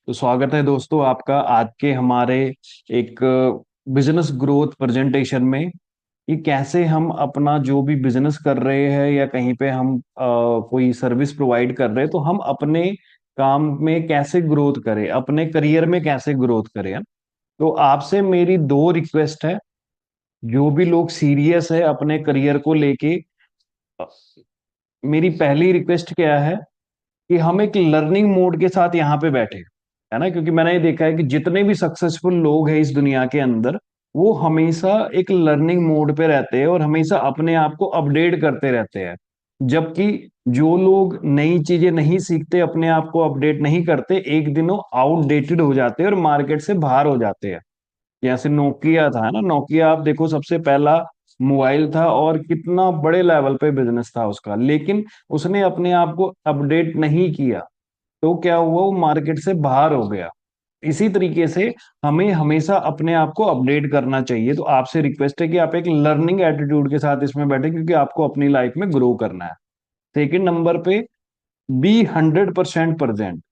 तो स्वागत है दोस्तों आपका आज के हमारे एक बिजनेस ग्रोथ प्रेजेंटेशन में कि कैसे हम अपना जो भी बिजनेस कर रहे हैं या कहीं पे हम कोई सर्विस प्रोवाइड कर रहे हैं तो हम अपने काम में कैसे ग्रोथ करें, अपने करियर में कैसे ग्रोथ करें। तो आपसे मेरी दो रिक्वेस्ट है। जो भी लोग सीरियस है अपने करियर को लेके, अ, मेरी पहली रिक्वेस्ट क्या है कि हम एक लर्निंग मोड के साथ यहाँ पे बैठे, है ना। क्योंकि मैंने ये देखा है कि जितने भी सक्सेसफुल लोग हैं इस दुनिया के अंदर, वो हमेशा एक लर्निंग मोड पे रहते हैं और हमेशा अपने आप को अपडेट करते रहते हैं। जबकि जो लोग नई चीजें नहीं सीखते, अपने आप को अपडेट नहीं करते, एक दिन वो आउटडेटेड हो जाते हैं और मार्केट से बाहर हो जाते हैं। जैसे नोकिया था, है ना। नोकिया आप देखो, सबसे पहला मोबाइल था और कितना बड़े लेवल पे बिजनेस था उसका, लेकिन उसने अपने आप को अपडेट नहीं किया तो क्या हुआ, वो मार्केट से बाहर हो गया। इसी तरीके से हमें हमेशा अपने आप को अपडेट करना चाहिए। तो आपसे रिक्वेस्ट है कि आप एक लर्निंग एटीट्यूड के साथ इसमें बैठे, क्योंकि आपको अपनी लाइफ में ग्रो करना है। सेकंड नंबर पे, बी 100% प्रेजेंट।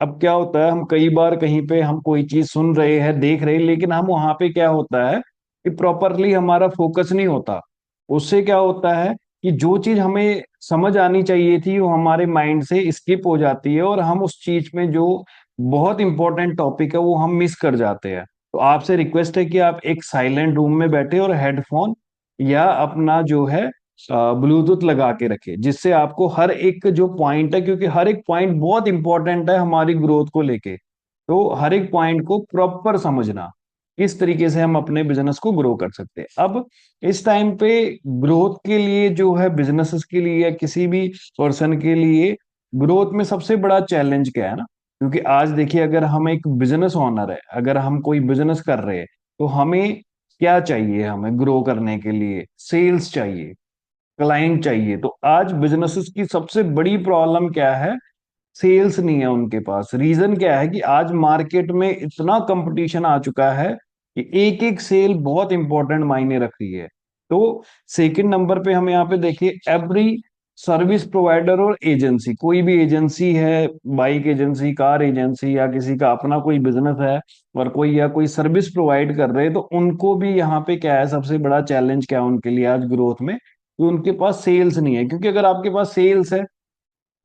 अब क्या होता है, हम कई बार कहीं पे हम कोई चीज सुन रहे हैं, देख रहे हैं, लेकिन हम वहां पे क्या होता है कि प्रॉपरली हमारा फोकस नहीं होता। उससे क्या होता है कि जो चीज हमें समझ आनी चाहिए थी वो हमारे माइंड से स्किप हो जाती है और हम उस चीज में जो बहुत इंपॉर्टेंट टॉपिक है वो हम मिस कर जाते हैं। तो आपसे रिक्वेस्ट है कि आप एक साइलेंट रूम में बैठे और हेडफोन या अपना जो है ब्लूटूथ लगा के रखे, जिससे आपको हर एक जो पॉइंट है, क्योंकि हर एक पॉइंट बहुत इंपॉर्टेंट है हमारी ग्रोथ को लेके, तो हर एक पॉइंट को प्रॉपर समझना, किस तरीके से हम अपने बिजनेस को ग्रो कर सकते हैं। अब इस टाइम पे ग्रोथ के लिए जो है, बिजनेसेस के लिए या किसी भी पर्सन के लिए, ग्रोथ में सबसे बड़ा चैलेंज क्या है ना। क्योंकि आज देखिए, अगर हम एक बिजनेस ओनर है, अगर हम कोई बिजनेस कर रहे हैं, तो हमें क्या चाहिए, हमें ग्रो करने के लिए सेल्स चाहिए, क्लाइंट चाहिए। तो आज बिजनेसेस की सबसे बड़ी प्रॉब्लम क्या है, सेल्स नहीं है उनके पास। रीजन क्या है कि आज मार्केट में इतना कंपटीशन आ चुका है कि एक एक सेल बहुत इंपॉर्टेंट मायने रख रही है। तो सेकंड नंबर पे हम यहाँ पे देखिए, एवरी सर्विस प्रोवाइडर और एजेंसी, कोई भी एजेंसी है, बाइक एजेंसी, कार एजेंसी, या किसी का अपना कोई बिजनेस है और कोई या कोई सर्विस प्रोवाइड कर रहे हैं, तो उनको भी यहाँ पे क्या है, सबसे बड़ा चैलेंज क्या है उनके लिए आज ग्रोथ में, कि उनके पास सेल्स नहीं है। क्योंकि अगर आपके पास सेल्स है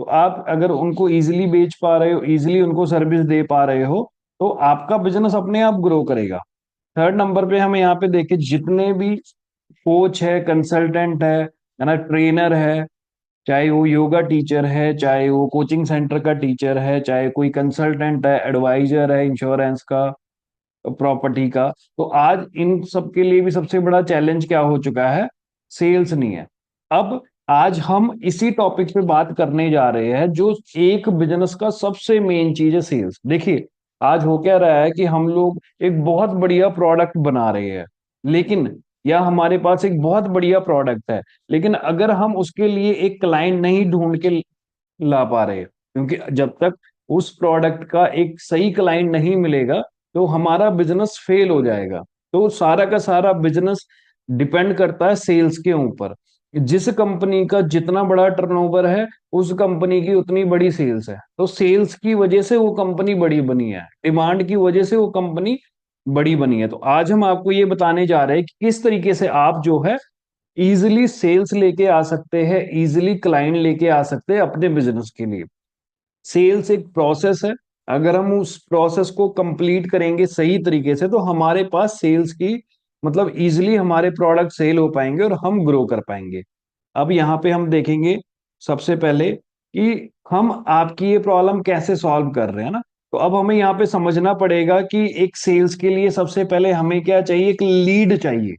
तो आप अगर उनको इजीली बेच पा रहे हो, इजीली उनको सर्विस दे पा रहे हो, तो आपका बिजनेस अपने आप ग्रो करेगा। थर्ड नंबर पे हमें यहाँ पे देखिए, जितने भी कोच है, कंसल्टेंट है ना, ट्रेनर है, चाहे वो योगा टीचर है, चाहे वो कोचिंग सेंटर का टीचर है, चाहे कोई कंसल्टेंट है, एडवाइजर है इंश्योरेंस का, प्रॉपर्टी का, तो आज इन सब के लिए भी सबसे बड़ा चैलेंज क्या हो चुका है, सेल्स नहीं है। अब आज हम इसी टॉपिक पे बात करने जा रहे हैं, जो एक बिजनेस का सबसे मेन चीज है, सेल्स। देखिए, आज हो क्या रहा है कि हम लोग एक बहुत बढ़िया प्रोडक्ट बना रहे हैं, लेकिन या हमारे पास एक बहुत बढ़िया प्रोडक्ट है, लेकिन अगर हम उसके लिए एक क्लाइंट नहीं ढूंढ के ला पा रहे, क्योंकि जब तक उस प्रोडक्ट का एक सही क्लाइंट नहीं मिलेगा तो हमारा बिजनेस फेल हो जाएगा। तो सारा का सारा बिजनेस डिपेंड करता है सेल्स के ऊपर। जिस कंपनी का जितना बड़ा टर्नओवर है, उस कंपनी की उतनी बड़ी सेल्स है। तो सेल्स की वजह से वो कंपनी बड़ी बनी है, डिमांड की वजह से वो कंपनी बड़ी बनी है। तो आज हम आपको ये बताने जा रहे हैं कि किस तरीके से आप जो है इजिली सेल्स लेके आ सकते हैं, इजिली क्लाइंट लेके आ सकते हैं अपने बिजनेस के लिए। सेल्स एक प्रोसेस है, अगर हम उस प्रोसेस को कंप्लीट करेंगे सही तरीके से, तो हमारे पास सेल्स की मतलब इजिली हमारे प्रोडक्ट सेल हो पाएंगे और हम ग्रो कर पाएंगे। अब यहाँ पे हम देखेंगे सबसे पहले कि हम आपकी ये प्रॉब्लम कैसे सॉल्व कर रहे हैं ना। तो अब हमें यहाँ पे समझना पड़ेगा कि एक सेल्स के लिए सबसे पहले हमें क्या चाहिए, एक लीड चाहिए,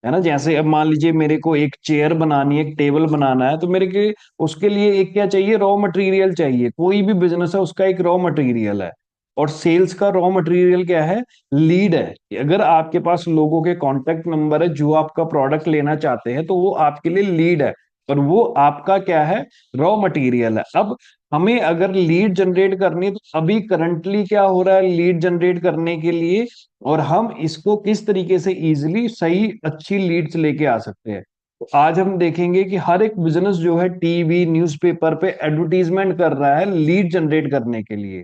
है ना। जैसे अब मान लीजिए मेरे को एक चेयर बनानी है, एक टेबल बनाना है, तो मेरे के उसके लिए एक क्या चाहिए, रॉ मटेरियल चाहिए। कोई भी बिजनेस है उसका एक रॉ मटेरियल है, और सेल्स का रॉ मटेरियल क्या है, लीड है। अगर आपके पास लोगों के कांटेक्ट नंबर है जो आपका प्रोडक्ट लेना चाहते हैं, तो वो आपके लिए लीड है, और वो आपका क्या है, रॉ मटेरियल है। अब हमें अगर लीड जनरेट करनी है, तो अभी करंटली क्या हो रहा है लीड जनरेट करने के लिए, और हम इसको किस तरीके से इजिली सही अच्छी लीड्स लेके आ सकते हैं। तो आज हम देखेंगे कि हर एक बिजनेस जो है टीवी न्यूज़पेपर पे एडवर्टीजमेंट कर रहा है लीड जनरेट करने के लिए।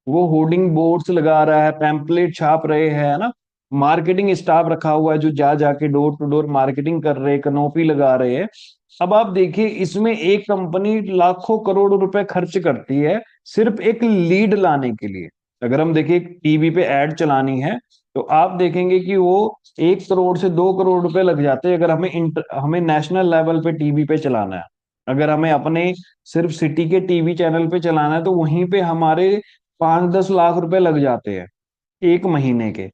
वो होर्डिंग बोर्ड्स लगा रहा है, पैम्पलेट छाप रहे हैं, है ना। मार्केटिंग स्टाफ रखा हुआ है जो जा जाके डोर टू डोर मार्केटिंग कर रहे हैं, कनोपी लगा रहे हैं। अब आप देखिए, इसमें एक कंपनी लाखों करोड़ रुपए खर्च करती है सिर्फ एक लीड लाने के लिए। अगर हम देखिए टीवी पे एड चलानी है, तो आप देखेंगे कि वो 1 करोड़ से 2 करोड़ रुपए लग जाते हैं, अगर हमें नेशनल लेवल पे टीवी पे चलाना है। अगर हमें अपने सिर्फ सिटी के टीवी चैनल पे चलाना है, तो वहीं पे हमारे 5-10 लाख रुपए लग जाते हैं एक महीने के।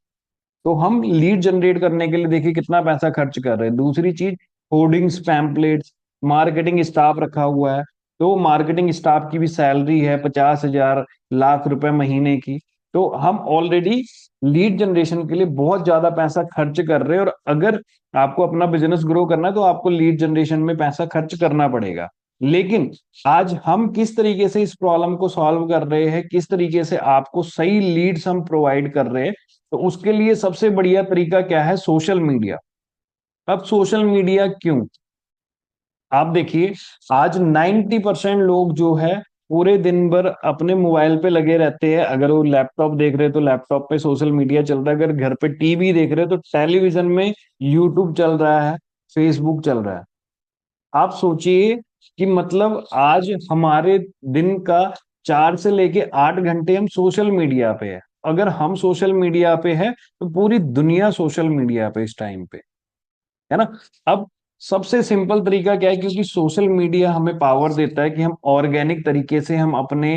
तो हम लीड जनरेट करने के लिए देखिए कितना पैसा खर्च कर रहे हैं। दूसरी चीज, होर्डिंग्स, पैम्पलेट्स, मार्केटिंग स्टाफ रखा हुआ है। तो मार्केटिंग स्टाफ की भी सैलरी है 50,000 लाख रुपए महीने की। तो हम ऑलरेडी लीड जनरेशन के लिए बहुत ज्यादा पैसा खर्च कर रहे हैं, और अगर आपको अपना बिजनेस ग्रो करना है तो आपको लीड जनरेशन में पैसा खर्च करना पड़ेगा। लेकिन आज हम किस तरीके से इस प्रॉब्लम को सॉल्व कर रहे हैं, किस तरीके से आपको सही लीड्स हम प्रोवाइड कर रहे हैं, तो उसके लिए सबसे बढ़िया तरीका क्या है? Social media. अब सोशल मीडिया क्यों? आप देखिए, आज 90% लोग जो है पूरे दिन भर अपने मोबाइल पे लगे रहते हैं। अगर वो लैपटॉप देख रहे हैं तो लैपटॉप पे सोशल मीडिया चल रहा है, अगर घर पे टीवी देख रहे हैं तो टेलीविजन में यूट्यूब चल रहा है, फेसबुक चल रहा है। आप सोचिए कि मतलब आज हमारे दिन का 4 से लेके 8 घंटे हम सोशल मीडिया पे है। अगर हम सोशल मीडिया पे है तो पूरी दुनिया सोशल मीडिया पे इस टाइम पे है ना। अब सबसे सिंपल तरीका क्या है? क्योंकि सोशल मीडिया हमें पावर देता है कि हम ऑर्गेनिक तरीके से हम अपने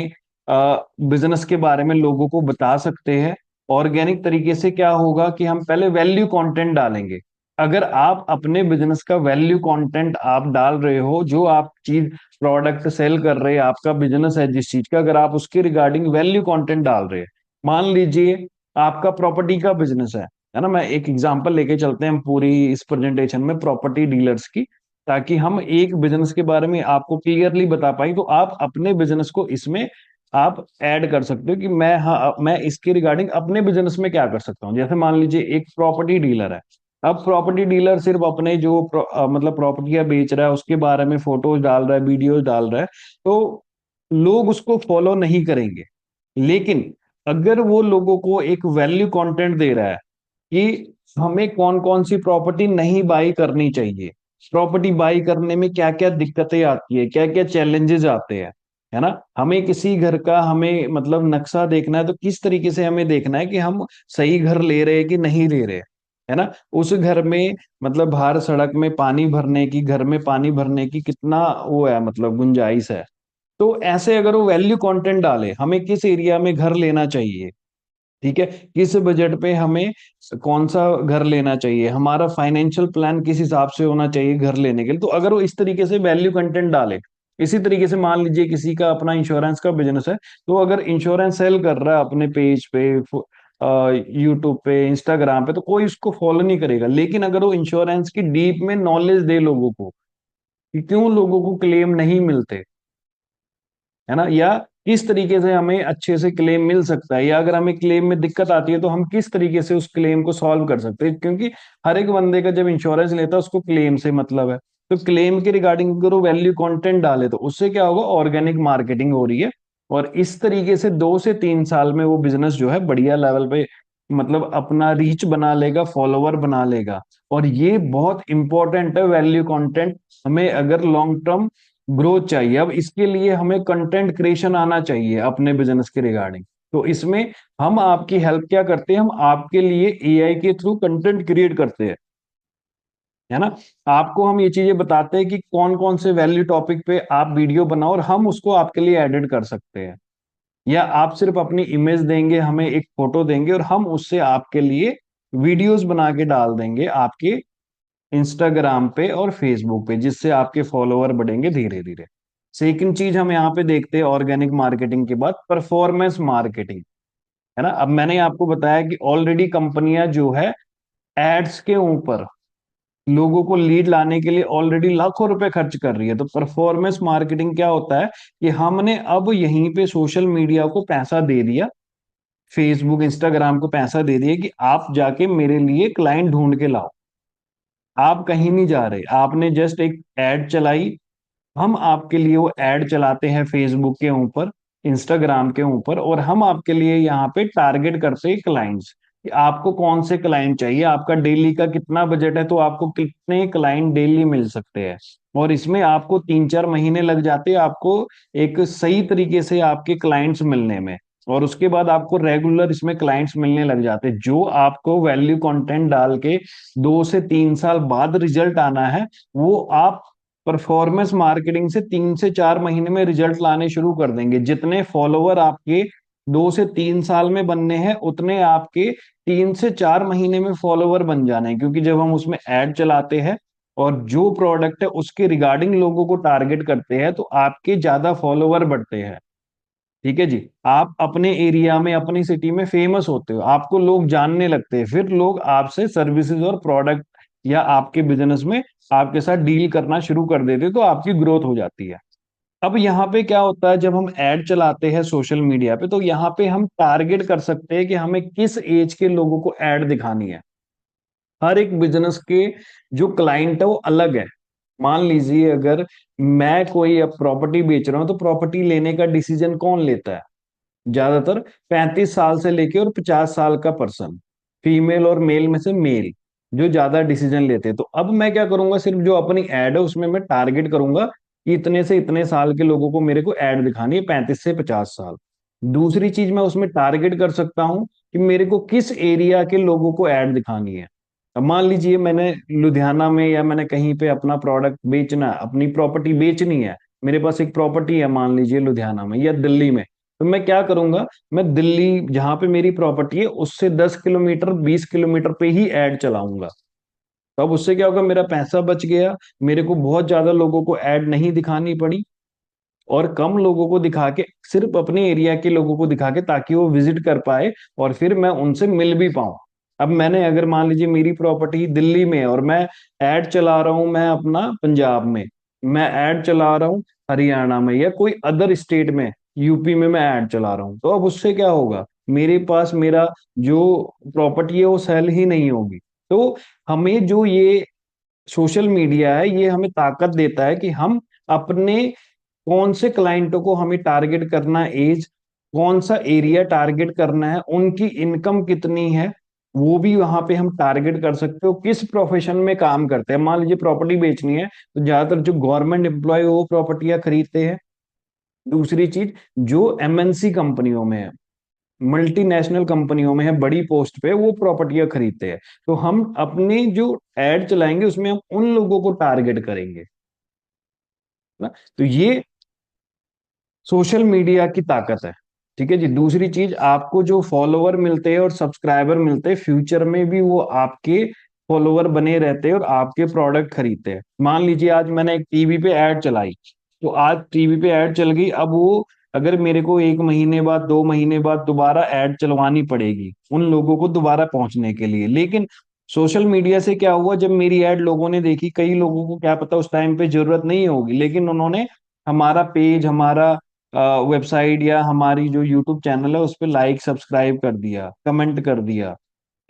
बिजनेस के बारे में लोगों को बता सकते हैं। ऑर्गेनिक तरीके से क्या होगा कि हम पहले वैल्यू कंटेंट डालेंगे। अगर आप अपने बिजनेस का वैल्यू कंटेंट आप डाल रहे हो, जो आप चीज प्रोडक्ट सेल कर रहे हैं, आपका बिजनेस है जिस चीज का, अगर आप उसके रिगार्डिंग वैल्यू कंटेंट डाल रहे हैं। मान लीजिए आपका प्रॉपर्टी का बिजनेस है ना। मैं एक एग्जांपल लेके चलते हैं हम पूरी इस प्रेजेंटेशन में प्रॉपर्टी डीलर्स की, ताकि हम एक बिजनेस के बारे में आपको क्लियरली बता पाए, तो आप अपने बिजनेस को इसमें आप ऐड कर सकते हो कि मैं, हाँ, मैं इसके रिगार्डिंग अपने बिजनेस में क्या कर सकता हूँ। जैसे मान लीजिए एक प्रॉपर्टी डीलर है। अब प्रॉपर्टी डीलर सिर्फ अपने जो मतलब प्रॉपर्टियां बेच रहा है उसके बारे में फोटोज डाल रहा है, वीडियोज डाल रहा है, तो लोग उसको फॉलो नहीं करेंगे। लेकिन अगर वो लोगों को एक वैल्यू कंटेंट दे रहा है कि हमें कौन कौन सी प्रॉपर्टी नहीं बाई करनी चाहिए, प्रॉपर्टी बाई करने में क्या क्या दिक्कतें आती है, क्या क्या चैलेंजेस आते हैं, है ना। हमें किसी घर का हमें मतलब नक्शा देखना है, तो किस तरीके से हमें देखना है कि हम सही घर ले रहे हैं कि नहीं ले रहे, है ना। उस घर में मतलब बाहर सड़क में पानी भरने की, घर में पानी भरने की कितना वो है, मतलब गुंजाइश है। तो ऐसे अगर वो वैल्यू कंटेंट डाले, हमें किस एरिया में घर लेना चाहिए, ठीक है, किस बजट पे हमें कौन सा घर लेना चाहिए, हमारा फाइनेंशियल प्लान किस हिसाब से होना चाहिए घर लेने के लिए, तो अगर वो इस तरीके से वैल्यू कंटेंट डाले। इसी तरीके से मान लीजिए किसी का अपना इंश्योरेंस का बिजनेस है, तो अगर इंश्योरेंस सेल कर रहा है अपने पेज पे, यूट्यूब पे, इंस्टाग्राम पे, तो कोई उसको फॉलो नहीं करेगा। लेकिन अगर वो इंश्योरेंस की डीप में नॉलेज दे लोगों को कि क्यों लोगों को क्लेम नहीं मिलते, है ना, या किस तरीके से हमें अच्छे से क्लेम मिल सकता है, या अगर हमें क्लेम में दिक्कत आती है तो हम किस तरीके से उस क्लेम को सॉल्व कर सकते हैं। क्योंकि हर एक बंदे का जब इंश्योरेंस लेता है उसको क्लेम से मतलब है। तो क्लेम के रिगार्डिंग अगर वो वैल्यू कंटेंट डाले तो उससे क्या होगा? ऑर्गेनिक मार्केटिंग हो रही है। और इस तरीके से 2 से 3 साल में वो बिजनेस जो है बढ़िया लेवल पे मतलब अपना रीच बना लेगा, फॉलोवर बना लेगा। और ये बहुत इंपॉर्टेंट है वैल्यू कंटेंट। हमें अगर लॉन्ग टर्म ग्रोथ चाहिए, अब इसके लिए हमें कंटेंट क्रिएशन आना चाहिए अपने बिजनेस के रिगार्डिंग। तो इसमें हम आपकी हेल्प क्या करते हैं? हम आपके लिए एआई के थ्रू कंटेंट क्रिएट करते हैं, है ना। आपको हम ये चीजें बताते हैं कि कौन कौन से वैल्यू टॉपिक पे आप वीडियो बनाओ, और हम उसको आपके लिए एडिट कर सकते हैं। या आप सिर्फ अपनी इमेज देंगे, हमें एक फोटो देंगे, और हम उससे आपके लिए वीडियोस बना के डाल देंगे आपके इंस्टाग्राम पे और फेसबुक पे, जिससे आपके फॉलोवर बढ़ेंगे धीरे धीरे। सेकंड चीज हम यहाँ पे देखते हैं ऑर्गेनिक मार्केटिंग के बाद परफॉर्मेंस मार्केटिंग, है ना। अब मैंने आपको बताया कि ऑलरेडी कंपनियां जो है एड्स के ऊपर लोगों को लीड लाने के लिए ऑलरेडी लाखों रुपए खर्च कर रही है। तो परफॉर्मेंस मार्केटिंग क्या होता है कि हमने अब यहीं पे सोशल मीडिया को पैसा दे दिया, फेसबुक इंस्टाग्राम को पैसा दे दिया कि आप जाके मेरे लिए क्लाइंट ढूंढ के लाओ। आप कहीं नहीं जा रहे, आपने जस्ट एक एड चलाई, हम आपके लिए वो एड चलाते हैं फेसबुक के ऊपर, इंस्टाग्राम के ऊपर, और हम आपके लिए यहाँ पे टारगेट करते हैं क्लाइंट्स कि आपको कौन से क्लाइंट चाहिए, आपका डेली का कितना बजट है, तो आपको कितने क्लाइंट डेली मिल सकते हैं। और इसमें आपको 3-4 महीने लग जाते हैं आपको एक सही तरीके से आपके क्लाइंट्स मिलने में। और उसके बाद आपको रेगुलर इसमें क्लाइंट्स मिलने लग जाते हैं, जो आपको वैल्यू कंटेंट डाल के 2 से 3 साल बाद रिजल्ट आना है, वो आप परफॉर्मेंस मार्केटिंग से 3 से 4 महीने में रिजल्ट लाने शुरू कर देंगे। जितने फॉलोवर आपके 2 से 3 साल में बनने हैं, उतने आपके 3 से 4 महीने में फॉलोवर बन जाने हैं, क्योंकि जब हम उसमें ऐड चलाते हैं और जो प्रोडक्ट है उसके रिगार्डिंग लोगों को टारगेट करते हैं, तो आपके ज्यादा फॉलोवर बढ़ते हैं। ठीक है जी। आप अपने एरिया में, अपनी सिटी में फेमस होते हो, आपको लोग जानने लगते हैं, फिर लोग आपसे सर्विसेज और प्रोडक्ट या आपके बिजनेस में आपके साथ डील करना शुरू कर देते हैं, तो आपकी ग्रोथ हो जाती है। अब यहाँ पे क्या होता है, जब हम ऐड चलाते हैं सोशल मीडिया पे, तो यहाँ पे हम टारगेट कर सकते हैं कि हमें किस एज के लोगों को ऐड दिखानी है। हर एक बिजनेस के जो क्लाइंट है वो अलग है। मान लीजिए अगर मैं कोई अब प्रॉपर्टी बेच रहा हूँ, तो प्रॉपर्टी लेने का डिसीजन कौन लेता है? ज्यादातर 35 साल से लेके और 50 साल का पर्सन, फीमेल और मेल में से मेल, जो ज्यादा डिसीजन लेते हैं। तो अब मैं क्या करूंगा, सिर्फ जो अपनी एड है उसमें मैं टारगेट करूंगा कि इतने से इतने साल के लोगों को मेरे को एड दिखानी है, 35 से 50 साल। दूसरी चीज मैं उसमें टारगेट कर सकता हूँ कि मेरे को किस एरिया के लोगों को एड दिखानी है। अब मान लीजिए मैंने लुधियाना में या मैंने कहीं पे अपना प्रोडक्ट बेचना है, अपनी प्रॉपर्टी बेचनी है, मेरे पास एक प्रॉपर्टी है मान लीजिए लुधियाना में या दिल्ली में, तो मैं क्या करूंगा, मैं दिल्ली जहां पे मेरी प्रॉपर्टी है उससे 10 किलोमीटर 20 किलोमीटर पे ही ऐड चलाऊंगा। तो अब उससे क्या होगा, मेरा पैसा बच गया, मेरे को बहुत ज्यादा लोगों को ऐड नहीं दिखानी पड़ी, और कम लोगों को दिखा के, सिर्फ अपने एरिया के लोगों को दिखा के, ताकि वो विजिट कर पाए और फिर मैं उनसे मिल भी पाऊं। अब मैंने अगर मान लीजिए मेरी प्रॉपर्टी दिल्ली में है और मैं ऐड चला रहा हूं, मैं अपना पंजाब में, मैं ऐड चला रहा हूँ हरियाणा में या कोई अदर स्टेट में, यूपी में मैं ऐड चला रहा हूँ, तो अब उससे क्या होगा, मेरे पास मेरा जो प्रॉपर्टी है वो सेल ही नहीं होगी। तो हमें जो ये सोशल मीडिया है, ये हमें ताकत देता है कि हम अपने कौन से क्लाइंटों को हमें टारगेट करना है, एज कौन सा एरिया टारगेट करना है, उनकी इनकम कितनी है, वो भी वहां पे हम टारगेट कर सकते हो, किस प्रोफेशन में काम करते हैं। मान लीजिए प्रॉपर्टी बेचनी है, तो ज्यादातर जो गवर्नमेंट एम्प्लॉय वो प्रॉपर्टियां खरीदते हैं। दूसरी चीज, जो एमएनसी कंपनियों में है, मल्टीनेशनल कंपनियों में है, बड़ी पोस्ट पे, वो प्रॉपर्टियां खरीदते हैं। तो हम अपने जो एड चलाएंगे उसमें हम उन लोगों को टारगेट करेंगे ना। तो ये सोशल मीडिया की ताकत है। ठीक है जी। दूसरी चीज, आपको जो फॉलोवर मिलते हैं और सब्सक्राइबर मिलते हैं, फ्यूचर में भी वो आपके फॉलोवर बने रहते हैं और आपके प्रोडक्ट खरीदते हैं। मान लीजिए आज मैंने एक टीवी पे ऐड चलाई, तो आज टीवी पे ऐड चल गई, अब वो अगर मेरे को 1 महीने बाद 2 महीने बाद दोबारा ऐड चलवानी पड़ेगी उन लोगों को दोबारा पहुंचने के लिए। लेकिन सोशल मीडिया से क्या हुआ, जब मेरी ऐड लोगों ने देखी, कई लोगों को क्या पता उस टाइम पे जरूरत नहीं होगी, लेकिन उन्होंने हमारा पेज, हमारा वेबसाइट या हमारी जो यूट्यूब चैनल है उस पर लाइक सब्सक्राइब कर दिया, कमेंट कर दिया,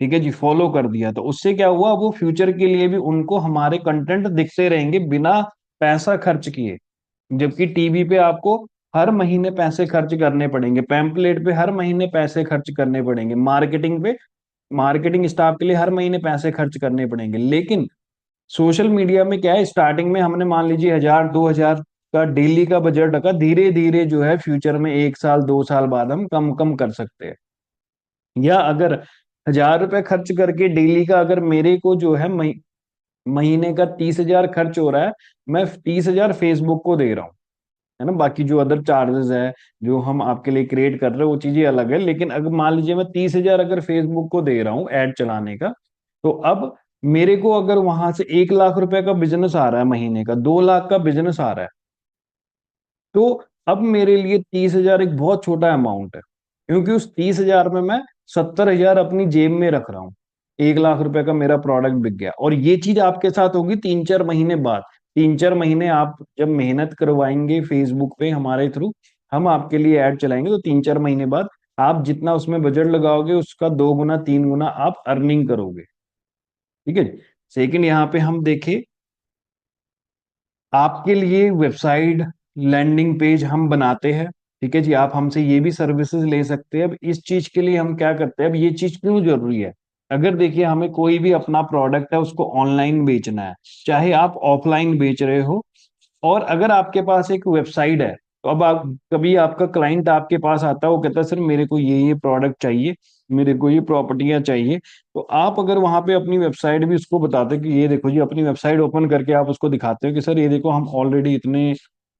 ठीक है जी, फॉलो कर दिया। तो उससे क्या हुआ, वो फ्यूचर के लिए भी उनको हमारे कंटेंट दिखते रहेंगे बिना पैसा खर्च किए। जबकि टीवी पे आपको हर महीने पैसे खर्च करने पड़ेंगे, पैम्पलेट पे हर महीने पैसे खर्च करने पड़ेंगे, मार्केटिंग पे, मार्केटिंग स्टाफ के लिए हर महीने पैसे खर्च करने पड़ेंगे। लेकिन सोशल मीडिया में क्या है, स्टार्टिंग में हमने मान लीजिए 1000-2000 का डेली का बजट रखा, धीरे धीरे जो है फ्यूचर में 1 साल 2 साल बाद हम कम कम कर सकते हैं। या अगर 1000 रुपए खर्च करके डेली का, अगर मेरे को जो है महीने का 30,000 खर्च हो रहा है, मैं 30,000 फेसबुक को दे रहा हूँ, है ना। बाकी जो अदर चार्जेस है जो हम आपके लिए क्रिएट कर रहे हैं वो चीजें अलग है। लेकिन अगर मान लीजिए मैं 30,000 अगर फेसबुक को दे रहा हूँ ऐड चलाने का, तो अब मेरे को अगर वहां से 1 लाख रुपए का बिजनेस आ रहा है, महीने का 2 लाख का बिजनेस आ रहा है, तो अब मेरे लिए 30,000 एक बहुत छोटा अमाउंट है, क्योंकि उस 30,000 में मैं 70,000 अपनी जेब में रख रहा हूँ। 1 लाख रुपए का मेरा प्रोडक्ट बिक गया। और ये चीज आपके साथ होगी 3-4 महीने बाद। 3-4 महीने आप जब मेहनत करवाएंगे फेसबुक पे हमारे थ्रू, हम आपके लिए ऐड चलाएंगे, तो 3-4 महीने बाद आप जितना उसमें बजट लगाओगे उसका 2 गुना 3 गुना आप अर्निंग करोगे। ठीक है। सेकंड, यहाँ पे हम देखें, आपके लिए वेबसाइट, लैंडिंग पेज हम बनाते हैं। ठीक है जी, आप हमसे ये भी सर्विसेज ले सकते हैं। अब इस चीज के लिए हम क्या करते हैं, अब ये चीज क्यों जरूरी है? अगर देखिए हमें कोई भी अपना प्रोडक्ट है उसको ऑनलाइन बेचना है, चाहे आप ऑफलाइन बेच रहे हो, और अगर आपके पास एक वेबसाइट है, तो अब आप कभी आपका क्लाइंट आपके पास आता है, वो कहता है सर मेरे को ये प्रोडक्ट चाहिए, मेरे को ये प्रॉपर्टियां चाहिए, तो आप अगर वहां पे अपनी वेबसाइट भी उसको बताते हैं कि ये देखो जी, अपनी वेबसाइट ओपन करके आप उसको दिखाते हो कि सर ये देखो हम ऑलरेडी इतने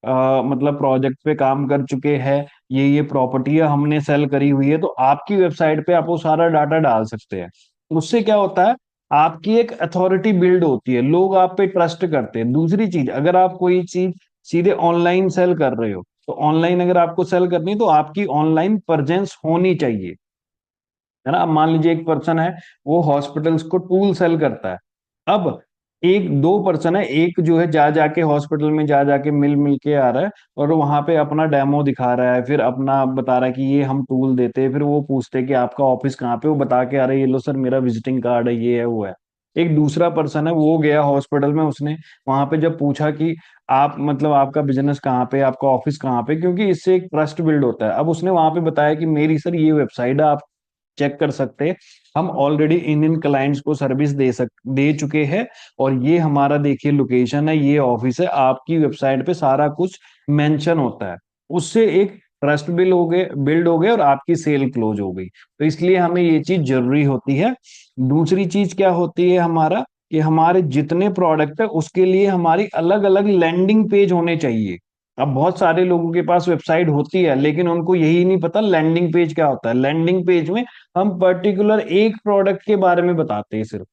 मतलब प्रोजेक्ट पे काम कर चुके हैं, ये प्रॉपर्टियां हमने सेल करी हुई है, तो आपकी वेबसाइट पे आप वो सारा डाटा डाल सकते हैं। उससे क्या होता है, आपकी एक अथॉरिटी बिल्ड होती है, लोग आप पे ट्रस्ट करते हैं। दूसरी चीज, अगर आप कोई चीज सीधे ऑनलाइन सेल कर रहे हो, तो ऑनलाइन अगर आपको सेल करनी है तो आपकी ऑनलाइन प्रेजेंस होनी चाहिए, है ना। अब मान लीजिए एक पर्सन है, वो हॉस्पिटल्स को टूल सेल करता है। अब एक दो पर्सन है, एक जो है जा जाके हॉस्पिटल में जा जाके मिल मिल के आ रहा है, और वहां पे अपना डेमो दिखा रहा है, फिर अपना बता रहा है कि ये हम टूल देते हैं, फिर वो पूछते हैं कि आपका ऑफिस कहाँ पे, वो बता के आ रहा है ये लो सर मेरा विजिटिंग कार्ड है, ये है वो है। एक दूसरा पर्सन है, वो गया हॉस्पिटल में, उसने वहां पे जब पूछा कि आप मतलब आपका बिजनेस कहाँ पे, आपका ऑफिस कहाँ पे, क्योंकि इससे एक ट्रस्ट बिल्ड होता है। अब उसने वहां पे बताया कि मेरी सर ये वेबसाइट है, आप चेक कर सकते हैं, हम ऑलरेडी इन इन क्लाइंट्स को सर्विस दे चुके हैं, और ये हमारा देखिए लोकेशन है, ये ऑफिस है, आपकी वेबसाइट पे सारा कुछ मेंशन होता है। उससे एक ट्रस्ट बिल्ड हो गए और आपकी सेल क्लोज हो गई। तो इसलिए हमें ये चीज जरूरी होती है। दूसरी चीज क्या होती है हमारा, कि हमारे जितने प्रोडक्ट है उसके लिए हमारी अलग अलग लैंडिंग पेज होने चाहिए। अब बहुत सारे लोगों के पास वेबसाइट होती है, लेकिन उनको यही नहीं पता लैंडिंग पेज क्या होता है। लैंडिंग पेज में हम पर्टिकुलर एक प्रोडक्ट के बारे में बताते हैं सिर्फ,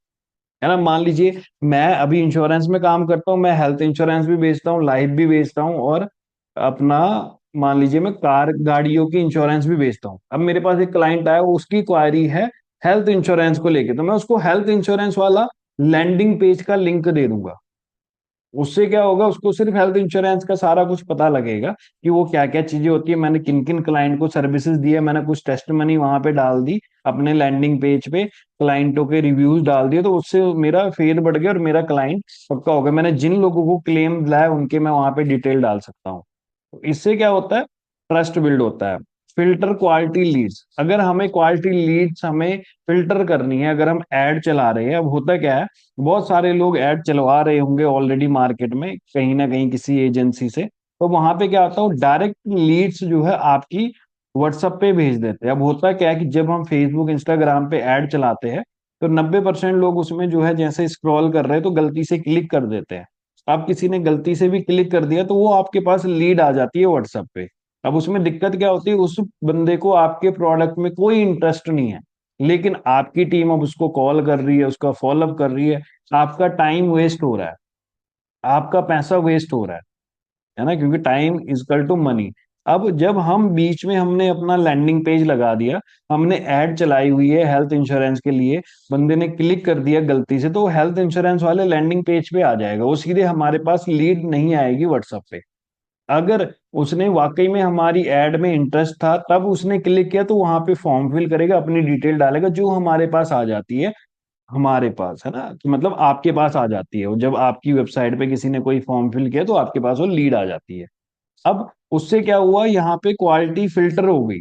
है ना। मान लीजिए मैं अभी इंश्योरेंस में काम करता हूँ, मैं हेल्थ इंश्योरेंस भी बेचता हूँ, लाइफ भी बेचता हूँ, और अपना मान लीजिए मैं कार गाड़ियों की इंश्योरेंस भी बेचता हूँ। अब मेरे पास एक क्लाइंट आया, उसकी क्वायरी है हेल्थ इंश्योरेंस को लेके, तो मैं उसको हेल्थ इंश्योरेंस वाला लैंडिंग पेज का लिंक दे दूंगा। उससे क्या होगा, उसको सिर्फ हेल्थ इंश्योरेंस का सारा कुछ पता लगेगा कि वो क्या क्या चीजें होती है, मैंने किन किन क्लाइंट को सर्विसेज दी है, मैंने कुछ टेस्ट मनी वहां पे डाल दी अपने लैंडिंग पेज पे, क्लाइंटों के रिव्यूज डाल दिए, तो उससे मेरा फेयर बढ़ गया और मेरा क्लाइंट पक्का हो गया। मैंने जिन लोगों को क्लेम दिलाया उनके मैं वहां पे डिटेल डाल सकता हूँ। तो इससे क्या होता है, ट्रस्ट बिल्ड होता है। फिल्टर क्वालिटी लीड्स, अगर हमें क्वालिटी लीड्स हमें फिल्टर करनी है, अगर हम ऐड चला रहे हैं, अब होता क्या है, बहुत सारे लोग ऐड चलवा रहे होंगे ऑलरेडी मार्केट में कहीं ना कहीं किसी एजेंसी से, तो वहां पे क्या होता है, डायरेक्ट लीड्स जो है आपकी व्हाट्सएप पे भेज देते हैं। अब होता क्या है कि जब हम फेसबुक इंस्टाग्राम पे ऐड चलाते हैं, तो 90% लोग उसमें जो है जैसे स्क्रॉल कर रहे हैं तो गलती से क्लिक कर देते हैं। अब किसी ने गलती से भी क्लिक कर दिया तो वो आपके पास लीड आ जाती है व्हाट्सएप पे। अब उसमें दिक्कत क्या होती है, उस बंदे को आपके प्रोडक्ट में कोई इंटरेस्ट नहीं है, लेकिन आपकी टीम अब उसको कॉल कर रही है, उसका फॉलोअप कर रही है, आपका टाइम वेस्ट हो रहा है, आपका पैसा वेस्ट हो रहा है ना, क्योंकि time is equal to money. अब जब हम बीच में हमने अपना लैंडिंग पेज लगा दिया, हमने ऐड चलाई हुई है हेल्थ इंश्योरेंस के लिए, बंदे ने क्लिक कर दिया गलती से, तो हेल्थ इंश्योरेंस वाले लैंडिंग पेज पे आ जाएगा, वो सीधे हमारे पास लीड नहीं आएगी व्हाट्सएप पे। अगर उसने वाकई में हमारी एड में इंटरेस्ट था तब उसने क्लिक किया, तो वहां पे फॉर्म फिल करेगा, अपनी डिटेल डालेगा, जो हमारे पास आ जाती है, हमारे पास है ना, कि मतलब आपके पास आ जाती है। जब आपकी वेबसाइट पे किसी ने कोई फॉर्म फिल किया तो आपके पास वो लीड आ जाती है। अब उससे क्या हुआ, यहाँ पे क्वालिटी फिल्टर हो गई,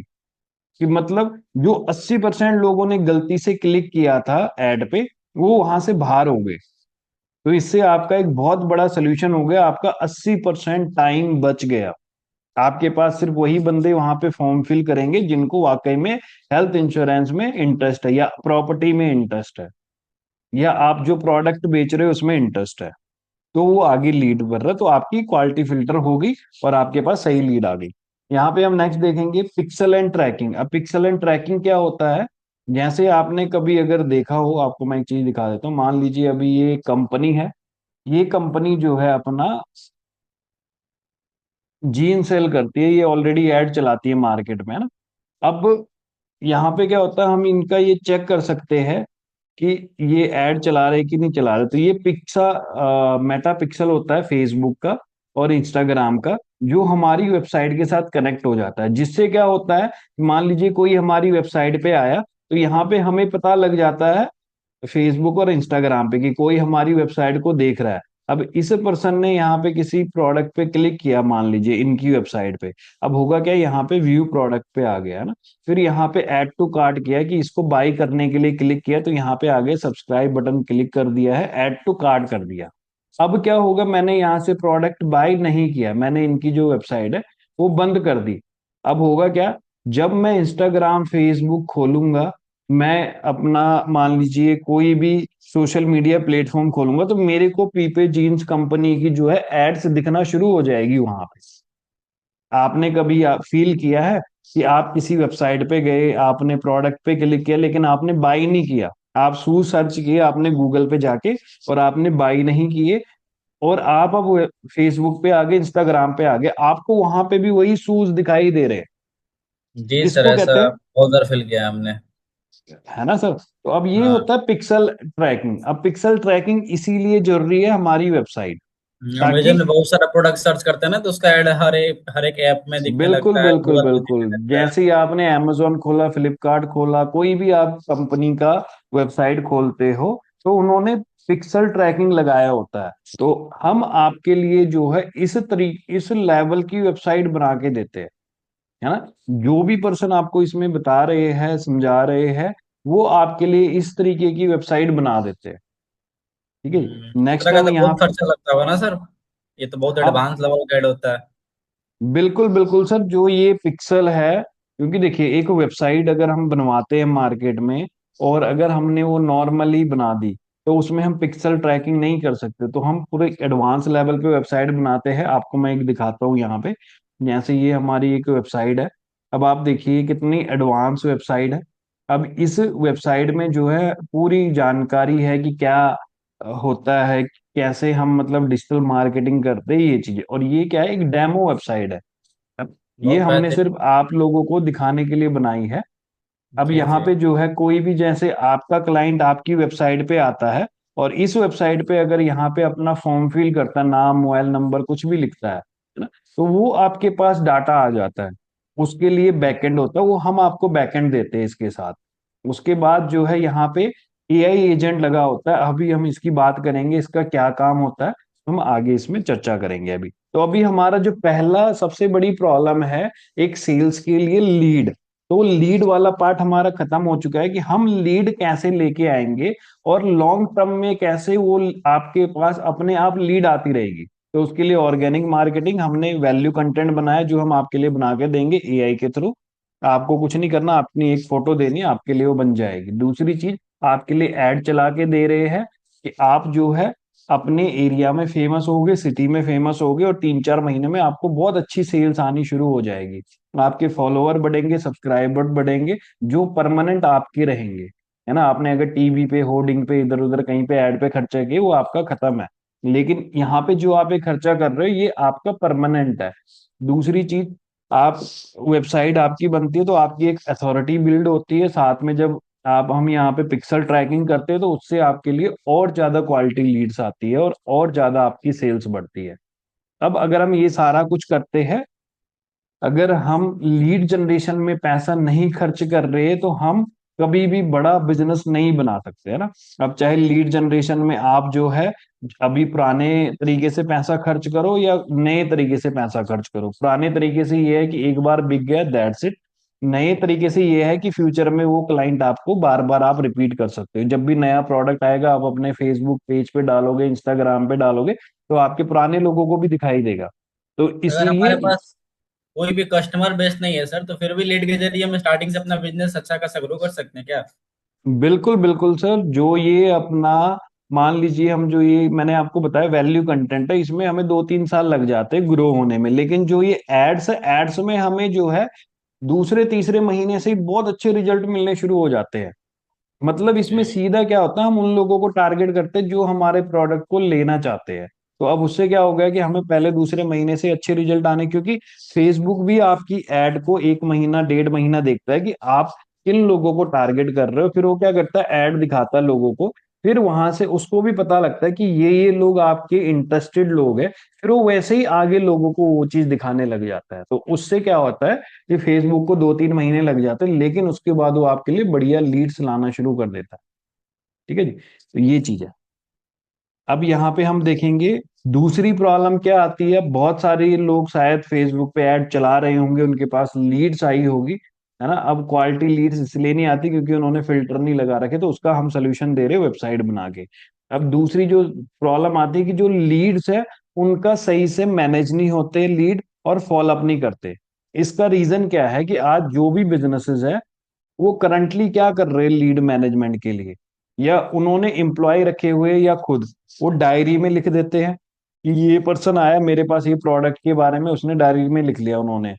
कि मतलब जो 80% लोगों ने गलती से क्लिक किया था एड पे, वो वहां से बाहर हो गए। तो इससे आपका एक बहुत बड़ा सोल्यूशन हो गया, आपका 80% टाइम बच गया। आपके पास सिर्फ वही बंदे वहां पे फॉर्म फिल करेंगे जिनको वाकई में हेल्थ इंश्योरेंस में इंटरेस्ट है, या प्रॉपर्टी में इंटरेस्ट है, या आप जो प्रोडक्ट बेच रहे हो उसमें इंटरेस्ट है, तो वो आगे लीड कर रहा है, तो आपकी क्वालिटी फिल्टर होगी और आपके पास सही लीड आ गई। यहाँ पे हम नेक्स्ट देखेंगे पिक्सल एंड ट्रैकिंग। अब पिक्सल एंड ट्रैकिंग क्या होता है, जैसे आपने कभी अगर देखा हो, आपको मैं एक चीज दिखा देता हूँ। मान लीजिए अभी ये कंपनी है, ये कंपनी जो है अपना जीन सेल करती है, ये ऑलरेडी एड चलाती है मार्केट में, है ना। अब यहाँ पे क्या होता है, हम इनका ये चेक कर सकते हैं कि ये ऐड चला रहे कि नहीं चला रहे। तो ये मेटा पिक्सल होता है फेसबुक का और इंस्टाग्राम का, जो हमारी वेबसाइट के साथ कनेक्ट हो जाता है। जिससे क्या होता है, मान लीजिए कोई हमारी वेबसाइट पे आया, तो यहाँ पे हमें पता लग जाता है फेसबुक और इंस्टाग्राम पे कि कोई हमारी वेबसाइट को देख रहा है। अब इस पर्सन ने यहाँ पे किसी प्रोडक्ट पे क्लिक किया, मान लीजिए इनकी वेबसाइट पे। अब होगा क्या, यहाँ पे व्यू प्रोडक्ट पे आ गया ना, फिर यहाँ पे ऐड टू कार्ट किया कि इसको बाई करने के लिए क्लिक किया, तो यहाँ पे आगे सब्सक्राइब बटन क्लिक कर दिया है, ऐड टू कार्ट कर दिया। अब क्या होगा, मैंने यहाँ से प्रोडक्ट बाई नहीं किया, मैंने इनकी जो वेबसाइट है वो बंद कर दी। अब होगा क्या, जब मैं इंस्टाग्राम फेसबुक खोलूंगा, मैं अपना मान लीजिए कोई भी सोशल मीडिया प्लेटफॉर्म खोलूंगा, तो मेरे को पीपे जीन्स कंपनी की जो है एड्स दिखना शुरू हो जाएगी वहां पे। आपने कभी फील किया है कि आप किसी वेबसाइट पे गए, आपने प्रोडक्ट पे क्लिक किया, लेकिन आपने बाई नहीं किया, आप शूज सर्च किए आपने गूगल पे जाके, और आपने बाई नहीं किए, और आप अब फेसबुक पे आगे, इंस्टाग्राम पे आगे, आपको वहां पे भी वही शूज दिखाई दे रहे हैं। जी सर, इसको ऐसा कहते हैं, बहुत बार फील किया है हमने। है ना सर। तो अब ये हाँ। होता है पिक्सल ट्रैकिंग। अब पिक्सल ट्रैकिंग इसीलिए जरूरी है हमारी वेबसाइट, अब ताकि, जब हम बहुत सारा प्रोडक्ट सर्च करते हैं ना, तो उसका ऐड हर एक ऐप में दिखने बिल्कुल लगता है, बिल्कुल गूगल में बिल्कुल, दिखने लगता है। जैसे ही आपने अमेजोन खोला, फ्लिपकार्ट खोला, कोई भी आप कंपनी का वेबसाइट खोलते हो, तो उन्होंने पिक्सल ट्रैकिंग लगाया होता है। तो हम आपके लिए जो है इस लेवल की वेबसाइट बना के देते हैं, है ना। जो भी पर्सन आपको इसमें बता रहे हैं, समझा रहे हैं, वो आपके लिए इस तरीके की वेबसाइट बना देते हैं। ठीक है जी, इस नेक्स्ट तरह का टाइम तो यहाँ बहुत खर्चा लगता होगा ना सर? ये तो बहुत आप, एडवांस लेवल का ऐड होता है। बिल्कुल बिल्कुल सर, जो ये पिक्सल है, क्योंकि देखिए एक वेबसाइट अगर हम बनवाते हैं मार्केट में, और अगर हमने वो नॉर्मली बना दी, तो उसमें हम पिक्सल ट्रैकिंग नहीं कर सकते। तो हम पूरे एडवांस लेवल पे वेबसाइट बनाते हैं। आपको मैं एक दिखाता हूँ यहाँ पे, जैसे ये हमारी एक वेबसाइट है। अब आप देखिए कितनी एडवांस वेबसाइट है। अब इस वेबसाइट में जो है पूरी जानकारी है कि क्या होता है, कैसे हम मतलब डिजिटल मार्केटिंग करते हैं, ये चीजें। और ये क्या है, एक डेमो वेबसाइट है। अब ये बहुत हमने बेहतरीन। सिर्फ आप लोगों को दिखाने के लिए बनाई है। अब जी यहाँ जी। पे जो है कोई भी, जैसे आपका क्लाइंट आपकी वेबसाइट पे आता है, और इस वेबसाइट पे अगर यहाँ पे अपना फॉर्म फिल करता है, नाम मोबाइल नंबर कुछ भी लिखता है ना, तो वो आपके पास डाटा आ जाता है। उसके लिए बैकएंड होता है, वो हम आपको बैकएंड देते हैं इसके साथ। उसके बाद जो है यहाँ पे एआई एजेंट लगा होता है। अभी हम इसकी बात करेंगे, इसका क्या काम होता है, हम आगे इसमें चर्चा करेंगे। अभी तो अभी हमारा जो पहला सबसे बड़ी प्रॉब्लम है एक सेल्स के लिए, लीड। तो लीड वाला पार्ट हमारा खत्म हो चुका है कि हम लीड कैसे लेके आएंगे, और लॉन्ग टर्म में कैसे वो आपके पास अपने आप लीड आती रहेगी। तो उसके लिए ऑर्गेनिक मार्केटिंग, हमने वैल्यू कंटेंट बनाया जो हम आपके लिए बना के देंगे एआई के थ्रू। आपको कुछ नहीं करना, अपनी एक फोटो देनी है, आपके लिए वो बन जाएगी। दूसरी चीज, आपके लिए एड चला के दे रहे हैं कि आप जो है अपने एरिया में फेमस होगे, सिटी में फेमस होगे, और 3-4 महीने में आपको बहुत अच्छी सेल्स आनी शुरू हो जाएगी। आपके फॉलोअर बढ़ेंगे, सब्सक्राइबर बढ़ेंगे, जो परमानेंट आपके रहेंगे, है ना। आपने अगर टीवी पे, होर्डिंग पे, इधर उधर कहीं पे ऐड पे खर्चा किया, वो आपका खत्म है। लेकिन यहाँ पे जो आप एक खर्चा कर रहे हो, ये आपका परमानेंट है। दूसरी चीज, आप वेबसाइट आपकी बनती है तो आपकी एक अथॉरिटी बिल्ड होती है साथ में। जब आप हम यहाँ पे पिक्सल ट्रैकिंग करते हैं, तो उससे आपके लिए और ज्यादा क्वालिटी लीड्स आती है, और ज्यादा आपकी सेल्स बढ़ती है। अब अगर हम ये सारा कुछ करते हैं, अगर हम लीड जनरेशन में पैसा नहीं खर्च कर रहे, तो हम कभी भी बड़ा बिजनेस नहीं बना सकते, है ना। अब चाहे लीड जनरेशन में आप जो है अभी पुराने तरीके से पैसा खर्च करो, या नए तरीके से पैसा खर्च करो। पुराने तरीके से ये है कि एक बार बिक गया, दैट्स इट। नए तरीके से ये है कि फ्यूचर में वो क्लाइंट आपको बार बार आप रिपीट कर सकते हो। जब भी नया प्रोडक्ट आएगा, आप अपने फेसबुक पेज पे डालोगे, इंस्टाग्राम पे डालोगे, तो आपके पुराने लोगों को भी दिखाई देगा। तो अगर इसलिए, हमारे पास कोई भी कस्टमर बेस नहीं है सर, तो फिर भी लीड के जरिए हम स्टार्टिंग से अपना बिजनेस अच्छा खासा ग्रो कर सकते हैं क्या? बिल्कुल बिल्कुल सर, जो ये अपना, मान लीजिए हम जो ये मैंने आपको बताया वैल्यू कंटेंट है, इसमें हमें 2-3 साल लग जाते हैं ग्रो होने में। लेकिन जो ये एड्स है, एड्स में हमें जो है दूसरे तीसरे महीने से ही बहुत अच्छे रिजल्ट मिलने शुरू हो जाते हैं। मतलब इसमें जी। सीधा क्या होता है, हम उन लोगों को टारगेट करते हैं जो हमारे प्रोडक्ट को लेना चाहते हैं। तो अब उससे क्या हो गया कि हमें पहले दूसरे महीने से अच्छे रिजल्ट आने, क्योंकि फेसबुक भी आपकी एड को 1 महीना 1.5 महीना देखता है कि आप किन लोगों को टारगेट कर रहे हो। फिर वो क्या करता है, एड दिखाता है लोगों को। फिर वहां से उसको भी पता लगता है कि ये लोग आपके इंटरेस्टेड लोग हैं। फिर वो वैसे ही आगे लोगों को वो चीज दिखाने लग जाता है। तो उससे क्या होता है कि फेसबुक को 2-3 महीने लग जाते हैं, लेकिन उसके बाद वो आपके लिए बढ़िया लीड्स लाना शुरू कर देता है। ठीक है जी, तो ये चीज है। अब यहाँ पे हम देखेंगे दूसरी प्रॉब्लम क्या आती है। बहुत सारे लोग शायद फेसबुक पे ऐड चला रहे होंगे, उनके पास लीड्स आई होगी, है ना। अब क्वालिटी लीड्स इसलिए नहीं आती क्योंकि उन्होंने फिल्टर नहीं लगा रखे, तो उसका हम सोल्यूशन दे रहे हैं वेबसाइट बना के। अब दूसरी जो प्रॉब्लम आती है कि जो लीड्स है उनका सही से मैनेज नहीं होते लीड, और फॉलो अप नहीं करते। इसका रीजन क्या है कि आज जो भी बिजनेसेस है वो करंटली क्या कर रहे हैं लीड मैनेजमेंट के लिए, या उन्होंने एम्प्लॉय रखे हुए या खुद वो डायरी में लिख देते हैं कि ये पर्सन आया मेरे पास ये प्रोडक्ट के बारे में, उसने डायरी में लिख लिया उन्होंने।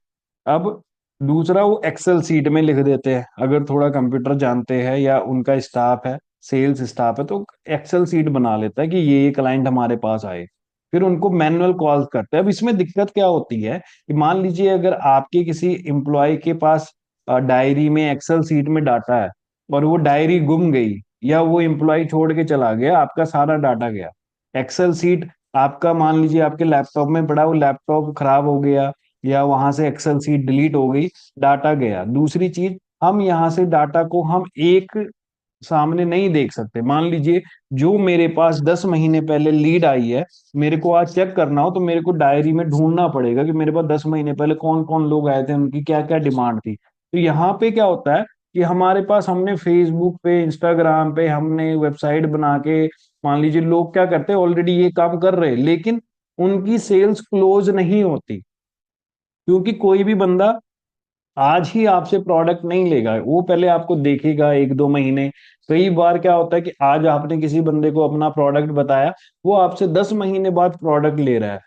अब दूसरा वो एक्सेल सीट में लिख देते हैं, अगर थोड़ा कंप्यूटर जानते हैं या उनका स्टाफ है, सेल्स स्टाफ है, तो एक्सेल सीट बना लेता है कि ये क्लाइंट हमारे पास आए। फिर उनको मैनुअल कॉल करते हैं। अब इसमें दिक्कत क्या होती है कि मान लीजिए अगर आपके किसी एम्प्लॉय के पास डायरी में एक्सेल सीट में डाटा है और वो डायरी गुम गई, या वो एम्प्लॉय छोड़ के चला गया, आपका सारा डाटा गया। एक्सेल सीट आपका मान लीजिए आपके लैपटॉप में पड़ा, वो लैपटॉप खराब हो गया या वहां से एक्सेल सीट डिलीट हो गई, डाटा गया। दूसरी चीज, हम यहाँ से डाटा को हम एक सामने नहीं देख सकते। मान लीजिए जो मेरे पास 10 महीने पहले लीड आई है, मेरे को आज चेक करना हो तो मेरे को डायरी में ढूंढना पड़ेगा कि मेरे पास 10 महीने पहले कौन कौन लोग आए थे, उनकी क्या क्या डिमांड थी। तो यहाँ पे क्या होता है कि हमारे पास हमने फेसबुक पे, इंस्टाग्राम पे हमने वेबसाइट बना के, मान लीजिए लोग क्या करते हैं ऑलरेडी ये काम कर रहे हैं, लेकिन उनकी सेल्स क्लोज नहीं होती, क्योंकि कोई भी बंदा आज ही आपसे प्रोडक्ट नहीं लेगा, वो पहले आपको देखेगा 1-2 महीने। कई बार क्या होता है कि आज आपने किसी बंदे को अपना प्रोडक्ट बताया, वो आपसे 10 महीने बाद प्रोडक्ट ले रहा है,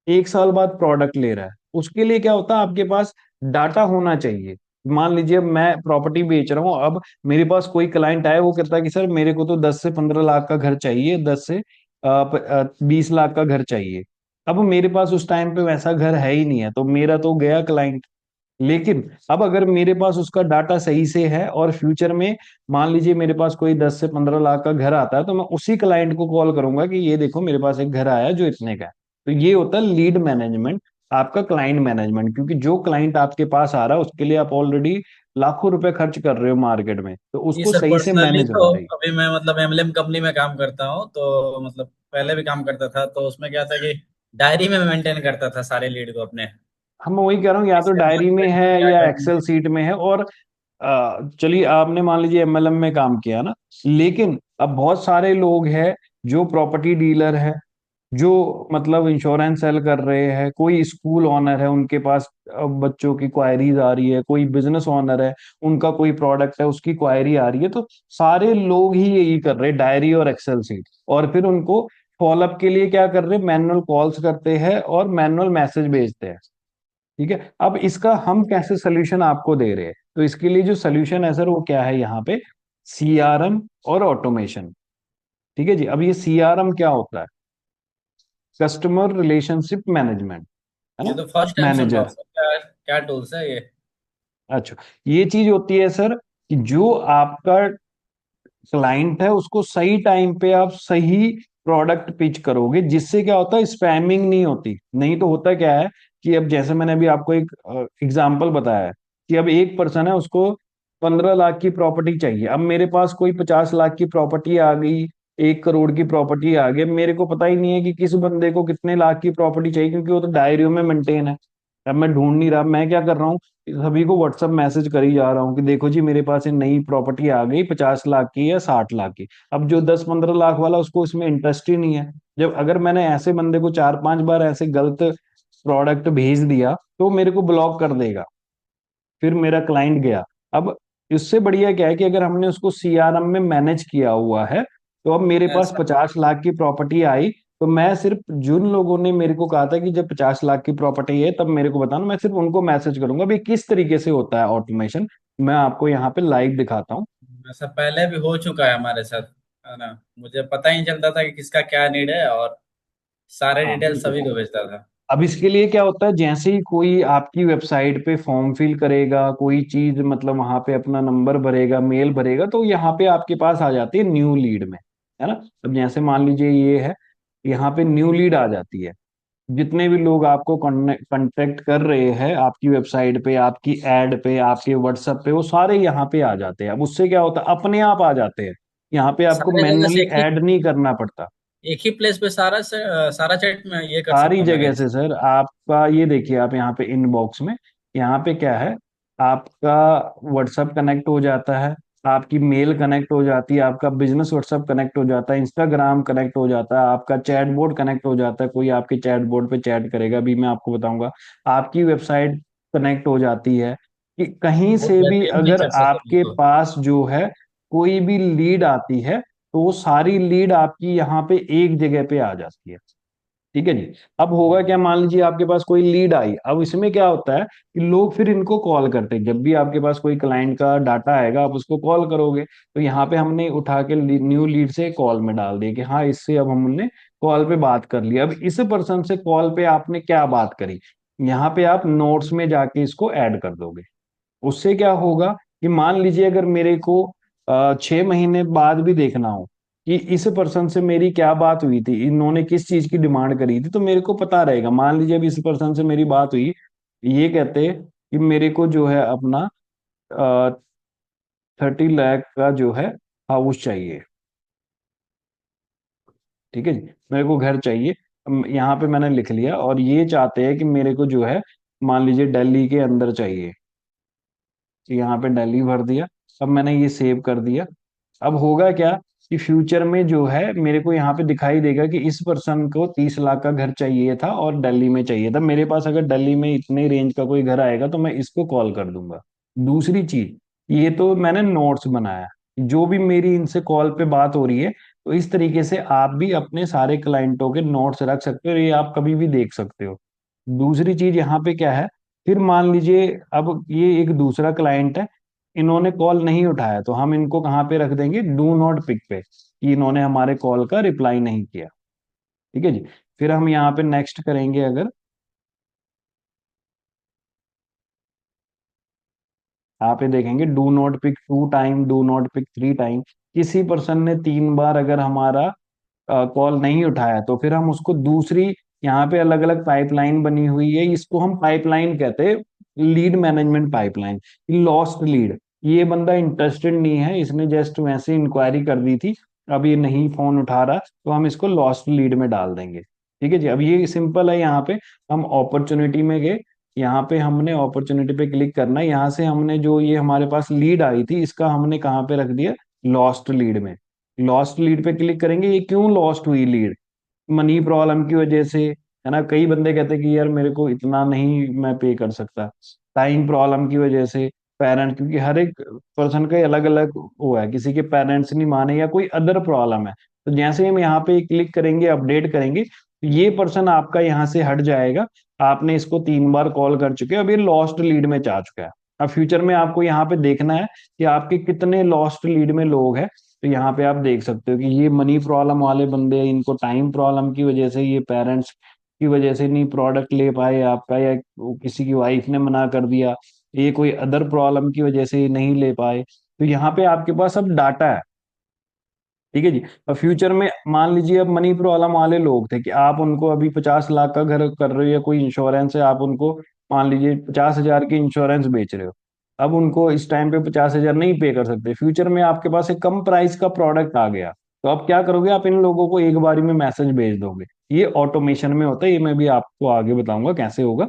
1 साल बाद प्रोडक्ट ले रहा है। उसके लिए क्या होता है, आपके पास डाटा होना चाहिए। मान लीजिए मैं प्रॉपर्टी बेच रहा हूँ, अब मेरे पास कोई क्लाइंट आया, वो कहता है कि सर मेरे को तो 10 से 15 लाख का घर चाहिए, 10 से 20 लाख का घर चाहिए। अब मेरे पास उस टाइम पे वैसा घर है ही नहीं है, तो मेरा तो गया क्लाइंट। लेकिन अब अगर मेरे पास उसका डाटा सही से है और फ्यूचर में मान लीजिए मेरे पास कोई 10 से 15 लाख का घर आता है, तो मैं उसी क्लाइंट को कॉल करूंगा कि ये देखो मेरे पास एक घर आया जो इतने का है। तो ये होता है लीड मैनेजमेंट, आपका क्लाइंट मैनेजमेंट। क्योंकि जो क्लाइंट आपके पास आ रहा है उसके लिए आप ऑलरेडी लाखों रुपए खर्च कर रहे हो मार्केट में, तो जी उसको सर, सही से पर्सनली मैनेज तो होना चाहिए। अभी मैं मतलब एमएलएम कंपनी में काम करता हूँ, तो मतलब पहले भी काम करता था, तो उसमें क्या था कि डायरी में मेंटेन करता था सारे लीड को अपने, हम वही कह रहा हूँ, या तो किससे बात डायरी में करनी है है, क्या या करना एक्सेल है। सीट में है। और चलिए आपने मान लीजिए एमएलएम में काम किया ना, लेकिन अब बहुत सारे लोग हैं जो प्रॉपर्टी डीलर है, जो मतलब इंश्योरेंस सेल कर रहे हैं, कोई स्कूल ओनर है उनके पास बच्चों की क्वायरीज आ रही है, कोई बिजनेस ओनर है उनका कोई प्रोडक्ट है उसकी क्वायरी आ रही है। तो सारे लोग ही यही कर रहे हैं, डायरी और एक्सेल सीट। और फिर उनको फॉलोअप के लिए क्या कर रहे हैं, मैनुअल कॉल्स करते हैं और मैनुअल मैसेज भेजते हैं। ठीक है, अब इसका हम कैसे सोल्यूशन आपको दे रहे हैं, तो इसके लिए जो सोल्यूशन है सर वो क्या है यहाँ पे, सीआरएम और ऑटोमेशन। ठीक है जी। अब ये सीआरएम क्या होता है, कस्टमर रिलेशनशिप मैनेजमेंट, है ये ना, तो फर्स्ट टाइम सुन रहा हूँ मैनेजर। सर, क्या क्या टूल्स है ये। अच्छा, ये चीज होती है सर कि जो आपका क्लाइंट है उसको सही टाइम पे आप सही प्रोडक्ट पिच करोगे, जिससे क्या होता है स्पैमिंग नहीं होती। नहीं तो होता क्या है कि अब जैसे मैंने अभी आपको एक एग्जांपल बताया है कि अब एक पर्सन है उसको 15 लाख की प्रॉपर्टी चाहिए, अब मेरे पास कोई 50 लाख की प्रॉपर्टी आ गई, 1 करोड़ की प्रॉपर्टी आ गई, मेरे को पता ही नहीं है कि किस बंदे को कितने लाख की प्रॉपर्टी चाहिए, क्योंकि वो तो डायरियों में मेंटेन है। अब मैं ढूंढ नहीं रहा, मैं क्या कर रहा हूँ, सभी को व्हाट्सअप मैसेज कर ही जा रहा हूँ कि देखो जी मेरे पास ये नई प्रॉपर्टी आ गई 50 लाख की या 60 लाख की। अब जो 10-15 लाख वाला उसको इसमें इंटरेस्ट ही नहीं है। जब अगर मैंने ऐसे बंदे को 4-5 बार ऐसे गलत प्रोडक्ट भेज दिया तो मेरे को ब्लॉक कर देगा, फिर मेरा क्लाइंट गया। अब इससे बढ़िया क्या है कि अगर हमने उसको सीआरएम में मैनेज किया हुआ है, तो अब मेरे पास ऐसा 50 लाख की प्रॉपर्टी आई, तो मैं सिर्फ जिन लोगों ने मेरे को कहा था कि जब 50 लाख की प्रॉपर्टी है तब मेरे को बताना, मैं सिर्फ उनको मैसेज करूंगा। भाई किस तरीके से होता है ऑटोमेशन, मैं आपको यहाँ पे लाइव दिखाता हूँ। ऐसा पहले भी हो चुका है हमारे साथ, है ना। मुझे पता ही नहीं चलता था कि किसका क्या नीड है, और सारे हाँ डिटेल बिल्कुल। सभी को भेजता था। अब इसके लिए क्या होता है, जैसे ही कोई आपकी वेबसाइट पे फॉर्म फिल करेगा, कोई चीज मतलब वहां पे अपना नंबर भरेगा, मेल भरेगा, तो यहाँ पे आपके पास आ जाती है न्यू लीड में, है ना। अब जैसे मान लीजिए ये है, यहाँ पे न्यू लीड आ जाती है। जितने भी लोग आपको कांटेक्ट कर रहे हैं आपकी वेबसाइट पे, आपकी एड पे, आपके व्हाट्सएप पे, वो सारे यहाँ पे आ जाते हैं। अब उससे क्या होता है, अपने आप आ जाते हैं, यहाँ पे आपको सारे जगह से मैन्युअली एक ही ऐड नहीं करना पड़ता। एक ही प्लेस पे सारा चैट में ये कर सारी सकता हूँ जगह मैनेज। से सर। आपका ये देखिए, आप यहाँ पे इनबॉक्स में, यहाँ पे क्या है, आपका व्हाट्सएप कनेक्ट हो जाता है, आपकी मेल कनेक्ट हो जाती है, आपका बिजनेस व्हाट्सएप कनेक्ट हो जाता है, इंस्टाग्राम कनेक्ट हो जाता है, आपका चैट बोर्ड कनेक्ट हो जाता है, कोई आपके चैट बोर्ड पे चैट करेगा, अभी मैं आपको बताऊंगा। आपकी वेबसाइट कनेक्ट हो जाती है, कि कहीं बहुत से भी बेहतरीन अगर फीचर्स है सर ये आपके तो। पास जो है कोई भी लीड आती है, तो वो सारी लीड आपकी यहाँ पे एक जगह पे आ जाती है। ठीक है जी। अब होगा क्या, मान लीजिए आपके पास कोई लीड आई, अब इसमें क्या होता है कि लोग फिर इनको कॉल करते हैं। जब भी आपके पास कोई क्लाइंट का डाटा आएगा, आप उसको कॉल करोगे, तो यहाँ पे हमने उठा के न्यू लीड से कॉल में डाल दिया कि हाँ, इससे अब हमने कॉल पे बात कर ली। अब इस पर्सन से कॉल पे आपने क्या बात करी, यहाँ पे आप नोट्स में जाके इसको ऐड कर दोगे। उससे क्या होगा कि मान लीजिए अगर मेरे को 6 महीने बाद भी देखना हो कि इस पर्सन से मेरी क्या बात हुई थी, इन्होंने किस चीज की डिमांड करी थी, तो मेरे को पता रहेगा। मान लीजिए अब इस पर्सन से मेरी बात हुई, ये कहते कि मेरे को जो है अपना 30 लाख का जो है हाउस चाहिए। ठीक है जी, मेरे को घर चाहिए। यहाँ पे मैंने लिख लिया, और ये चाहते हैं कि मेरे को जो है मान लीजिए दिल्ली के अंदर चाहिए। तो यहाँ पे दिल्ली भर दिया। अब मैंने ये सेव कर दिया। अब होगा क्या कि फ्यूचर में जो है मेरे को यहाँ पे दिखाई देगा कि इस पर्सन को 30 लाख का घर चाहिए था और दिल्ली में चाहिए था। मेरे पास अगर दिल्ली में इतने रेंज का कोई घर आएगा तो मैं इसको कॉल कर दूंगा। दूसरी चीज, ये तो मैंने नोट्स बनाया, जो भी मेरी इनसे कॉल पे बात हो रही है, तो इस तरीके से आप भी अपने सारे क्लाइंटों के नोट्स रख सकते हो, और ये आप कभी भी देख सकते हो। दूसरी चीज यहाँ पे क्या है, फिर मान लीजिए अब ये एक दूसरा क्लाइंट है, इन्होंने कॉल नहीं उठाया, तो हम इनको कहाँ पे रख देंगे, डू नॉट पिक पे, कि इन्होंने हमारे कॉल का रिप्लाई नहीं किया। ठीक है जी। फिर हम यहाँ पे नेक्स्ट करेंगे, अगर यहाँ पे देखेंगे do not pick 2 time, do not pick 3 time, किसी पर्सन ने 3 बार अगर हमारा कॉल नहीं उठाया, तो फिर हम उसको दूसरी, यहाँ पे अलग अलग पाइपलाइन बनी हुई है, इसको हम पाइपलाइन कहते हैं, lead management pipeline. Lost lead, ये बंदा इंटरेस्टेड नहीं है, इसने जस्ट वैसे इंक्वायरी कर दी थी, अब ये नहीं फोन उठा रहा, तो हम इसको लॉस्ट लीड में डाल देंगे। ठीक है जी। अब ये सिंपल है। यहाँ पे हम अपॉर्चुनिटी में गए, यहाँ पे हमने अपॉर्चुनिटी पे क्लिक करना है, यहाँ से हमने जो ये हमारे पास लीड आई थी, इसका हमने कहाँ पे रख दिया, लॉस्ट लीड में। लॉस्ट लीड पे क्लिक करेंगे। ये क्यों लॉस्ट हुई लीड, मनी प्रॉब्लम की वजह से, है ना। कई बंदे कहते हैं कि यार मेरे को इतना नहीं मैं पे कर सकता, टाइम प्रॉब्लम की वजह से, पेरेंट्स, क्योंकि हर एक पर्सन का अलग अलग वो है, किसी के पेरेंट्स नहीं माने या कोई अदर प्रॉब्लम है। तो जैसे हम यहाँ पे क्लिक करेंगे, अपडेट करेंगे, तो ये पर्सन आपका यहाँ से हट जाएगा। आपने इसको 3 बार कॉल कर चुके हैं, अब ये लॉस्ट लीड में जा चुका है। अब फ्यूचर में आपको यहाँ पे देखना है कि आपके कितने लॉस्ट लीड में लोग हैं। तो यहाँ पे आप देख सकते हो कि ये मनी प्रॉब्लम वाले बंदे हैं, इनको टाइम प्रॉब्लम की वजह से, ये पेरेंट्स की वजह से नहीं प्रोडक्ट ले पाए आपका, या किसी की वाइफ ने मना कर दिया, ये कोई अदर प्रॉब्लम की वजह से नहीं ले पाए। तो यहाँ पे आपके पास अब डाटा है। ठीक है जी। और फ्यूचर में मान लीजिए अब मनी प्रॉब्लम वाले लोग थे, कि आप उनको अभी 50 लाख का घर कर रहे हो, या कोई इंश्योरेंस है, आप उनको मान लीजिए 50 हजार की इंश्योरेंस बेच रहे हो। अब उनको इस टाइम पे 50 हजार नहीं पे कर सकते, फ्यूचर में आपके पास एक कम प्राइस का प्रोडक्ट आ गया, तो आप क्या करोगे, आप इन लोगों को एक बारी में मैसेज भेज दोगे। ये ऑटोमेशन में होता है, ये मैं भी आपको आगे बताऊंगा कैसे होगा।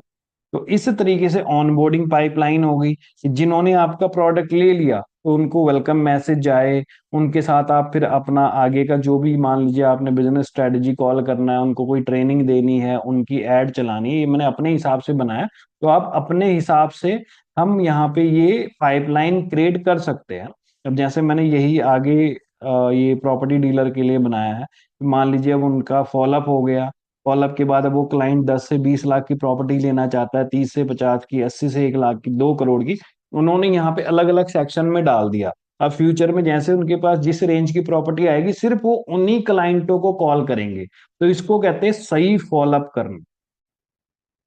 तो इस तरीके से ऑनबोर्डिंग पाइपलाइन हो गई, कि जिन्होंने आपका प्रोडक्ट ले लिया तो उनको वेलकम मैसेज जाए, उनके साथ आप फिर अपना आगे का जो भी, मान लीजिए आपने बिजनेस स्ट्रेटजी कॉल करना है, उनको कोई ट्रेनिंग देनी है, उनकी एड चलानी है, ये मैंने अपने हिसाब से बनाया। तो आप अपने हिसाब से हम यहाँ पे ये पाइपलाइन क्रिएट कर सकते हैं। अब जैसे मैंने यही आगे ये प्रॉपर्टी डीलर के लिए बनाया है, मान लीजिए अब उनका फॉलोअप हो गया, फॉलोअप के बाद अब वो क्लाइंट 10 से 20 लाख की प्रॉपर्टी लेना चाहता है, 30 से 50 की, 80 से 1 लाख की, 2 करोड़ की, उन्होंने यहाँ पे अलग अलग सेक्शन में डाल दिया। अब फ्यूचर में जैसे उनके पास जिस रेंज की प्रॉपर्टी आएगी, सिर्फ वो उन्हीं क्लाइंटों को कॉल करेंगे। तो इसको कहते हैं सही फॉलोअप करना।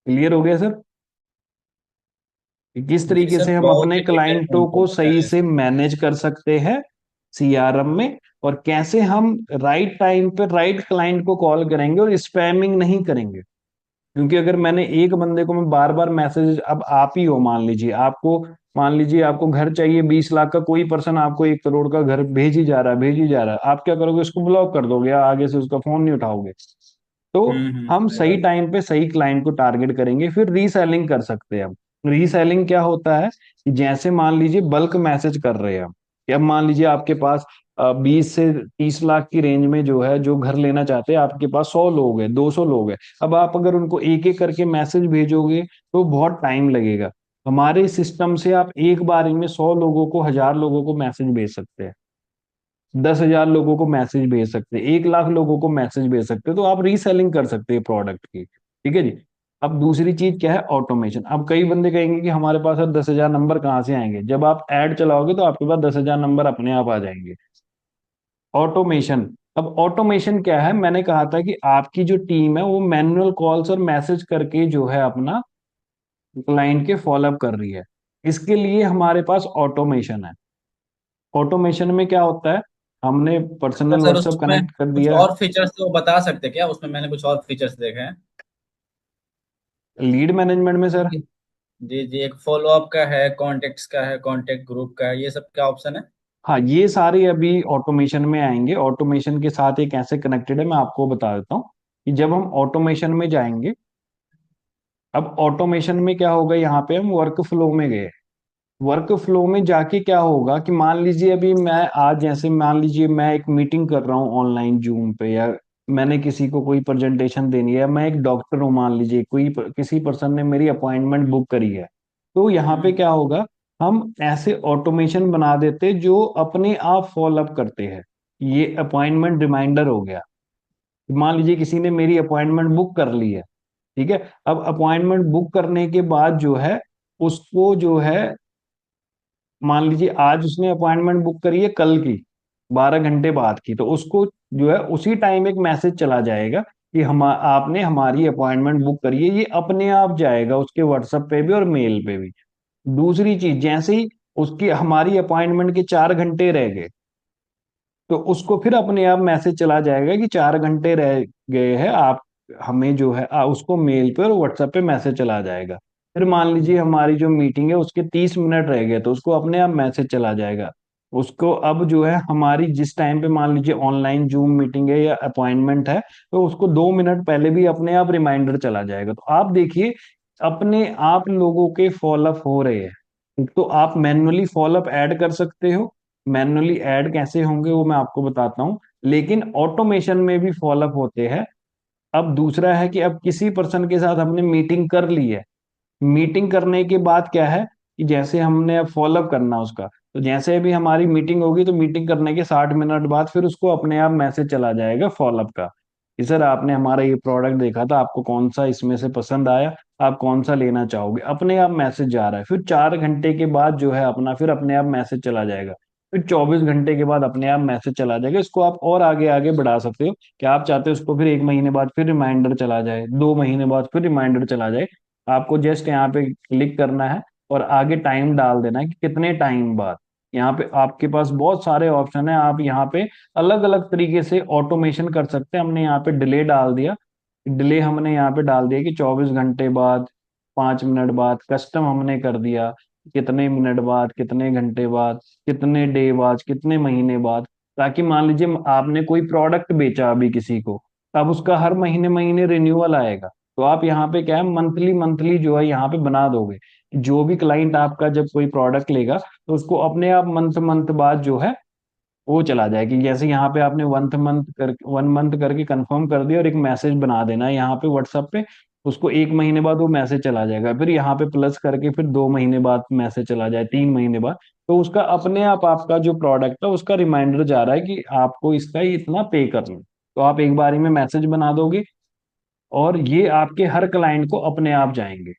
क्लियर हो गया सर, कि किस जी तरीके सर, से हम बहुत अपने ही डिटेल में क्लाइंटों हमको को सही बताया। से मैनेज कर सकते हैं सीआरएम में, और कैसे हम राइट टाइम पे राइट क्लाइंट को कॉल करेंगे और स्पैमिंग नहीं करेंगे। क्योंकि अगर मैंने एक बंदे को मैं बार बार मैसेज, अब आप ही हो मान लीजिए, आपको मान लीजिए आपको घर चाहिए 20 लाख का, कोई पर्सन आपको 1 करोड़ का घर भेज ही जा रहा है, भेज ही जा रहा है, आप क्या करोगे? उसको ब्लॉक कर दोगे या आगे से उसका फोन नहीं उठाओगे। तो हम सही सही बात। टाइम पे सही क्लाइंट को टारगेट करेंगे। फिर रीसेलिंग कर सकते हैं हम। रीसेलिंग क्या होता है कि जैसे मान लीजिए बल्क मैसेज कर रहे हैं हम, कि अब मान लीजिए आपके पास 20 से 30 लाख की रेंज में जो है, जो घर लेना चाहते हैं, आपके पास 100 लोग हैं, 200 लोग हैं। अब आप अगर उनको एक एक करके मैसेज भेजोगे तो बहुत टाइम लगेगा। हमारे सिस्टम से आप एक बार में 100 लोगों को, 1000 लोगों को मैसेज भेज सकते हैं, 10,000 लोगों को मैसेज भेज सकते हैं, 1 लाख लोगों को मैसेज भेज सकते हैं। तो आप रीसेलिंग कर सकते हैं प्रोडक्ट की। ठीक है जी। अब दूसरी चीज क्या है? ऑटोमेशन। अब कई बंदे कहेंगे कि हमारे पास अब 10,000 नंबर कहाँ से आएंगे? जब आप ऐड चलाओगे तो आपके पास 10,000 नंबर अपने आप आ जाएंगे। ऑटोमेशन। अब ऑटोमेशन क्या है? मैंने कहा था कि आपकी जो टीम है वो मैनुअल कॉल्स और मैसेज करके जो है अपना क्लाइंट के फॉलोअप कर रही है। इसके लिए हमारे पास ऑटोमेशन है। ऑटोमेशन में क्या होता है? हमने तो पर्सनल सर व्हाट्सएप उसमें कनेक्ट कर कुछ दिया। और फीचर्स तो बता सकते हैं क्या? उसमें मैंने कुछ और फीचर्स देखे हैं। लीड मैनेजमेंट में सर? जी जी जी, एक फॉलोअप का है, कॉन्टेक्ट्स का है, कॉन्टेक्ट ग्रुप का है, ये सब क्या ऑप्शन है? हाँ, ये सारे अभी ऑटोमेशन में आएंगे। ऑटोमेशन के साथ ये कैसे कनेक्टेड है मैं आपको बता देता हूँ। कि जब हम ऑटोमेशन में जाएंगे, अब ऑटोमेशन में क्या होगा, यहाँ पे हम वर्क फ्लो में गए। वर्क फ्लो में जाके क्या होगा कि मान लीजिए अभी मैं आज, जैसे मान लीजिए मैं एक मीटिंग कर रहा हूँ ऑनलाइन जूम पे, या मैंने किसी को कोई प्रेजेंटेशन देनी है, मैं एक डॉक्टर हूँ मान लीजिए, किसी पर्सन ने मेरी अपॉइंटमेंट बुक करी है। तो यहाँ पे हम्म। क्या होगा, हम ऐसे ऑटोमेशन बना देते जो अपने आप फॉलोअप करते हैं। ये अपॉइंटमेंट रिमाइंडर हो गया। मान लीजिए किसी ने मेरी अपॉइंटमेंट बुक कर ली है। ठीक है। अब अपॉइंटमेंट बुक करने के बाद जो है, उसको जो है, मान लीजिए आज उसने अपॉइंटमेंट बुक करी है कल की, 12 घंटे बाद की, तो उसको जो है उसी टाइम एक मैसेज चला जाएगा कि हम आपने हमारी अपॉइंटमेंट बुक करी है। ये अपने आप जाएगा उसके व्हाट्सएप पे भी और मेल पे भी। दूसरी चीज, जैसे ही उसकी हमारी अपॉइंटमेंट के 4 घंटे रह गए, तो उसको फिर अपने आप मैसेज चला जाएगा कि 4 घंटे रह गए हैं आप, हमें जो है उसको मेल पे और व्हाट्सएप पे मैसेज चला जाएगा। फिर मान लीजिए हमारी जो मीटिंग है उसके 30 मिनट रह गए, तो उसको अपने आप मैसेज चला जाएगा। उसको अब जो है हमारी जिस टाइम पे मान लीजिए ऑनलाइन जूम मीटिंग है या अपॉइंटमेंट है, तो उसको 2 मिनट पहले भी अपने आप रिमाइंडर चला जाएगा। तो आप देखिए, अपने आप लोगों के फॉलोअप हो रहे हैं। तो आप मैन्युअली फॉलोअप ऐड कर सकते हो। मैन्युअली ऐड कैसे होंगे वो मैं आपको बताता हूँ, लेकिन ऑटोमेशन में भी फॉलोअप होते हैं। अब दूसरा है कि अब किसी पर्सन के साथ हमने मीटिंग कर ली है। मीटिंग करने के बाद क्या है कि जैसे हमने अब फॉलोअप करना उसका, तो जैसे अभी हमारी मीटिंग होगी तो मीटिंग करने के 60 मिनट बाद फिर उसको अपने आप मैसेज चला जाएगा फॉलोअप का कि सर आपने हमारा ये प्रोडक्ट देखा था, आपको कौन सा इसमें से पसंद आया, आप कौन सा लेना चाहोगे। अपने आप मैसेज जा रहा है। फिर 4 घंटे के बाद जो है अपना फिर अपने आप मैसेज चला जाएगा। फिर 24 घंटे के बाद अपने आप मैसेज चला जाएगा। इसको आप और आगे आगे बढ़ा सकते हो कि आप चाहते हो उसको फिर 1 महीने बाद फिर रिमाइंडर चला जाए, 2 महीने बाद फिर रिमाइंडर चला जाए। आपको जस्ट यहाँ पे क्लिक करना है और आगे टाइम डाल देना है कि कितने टाइम बाद। यहाँ पे आपके पास बहुत सारे ऑप्शन है, आप यहाँ पे अलग अलग तरीके से ऑटोमेशन कर सकते हैं। हमने यहाँ पे डिले डाल दिया। डिले हमने यहाँ पे डाल दिया कि 24 घंटे बाद, 5 मिनट बाद। कस्टम हमने कर दिया कितने मिनट बाद, कितने घंटे बाद, कितने डे बाद, कितने महीने बाद। ताकि मान लीजिए आपने कोई प्रोडक्ट बेचा अभी किसी को, अब उसका हर महीने महीने रिन्यूअल आएगा। तो आप यहाँ पे क्या है, मंथली मंथली जो है यहाँ पे बना दोगे। जो भी क्लाइंट आपका जब कोई प्रोडक्ट लेगा तो उसको अपने आप मंथ मंथ बाद जो है वो चला जाए। कि जैसे यहाँ पे आपने 1 मंथ करके कंफर्म कर दिया और एक मैसेज बना देना है यहाँ पे व्हाट्सएप पे। उसको 1 महीने बाद वो मैसेज चला जाएगा। फिर यहाँ पे प्लस करके फिर 2 महीने बाद मैसेज चला जाए, 3 महीने बाद। तो उसका अपने आप आपका जो प्रोडक्ट है उसका रिमाइंडर जा रहा है कि आपको इसका ही इतना पे करना है। तो आप एक बारी में मैसेज बना दोगे और ये आपके हर क्लाइंट को अपने आप जाएंगे।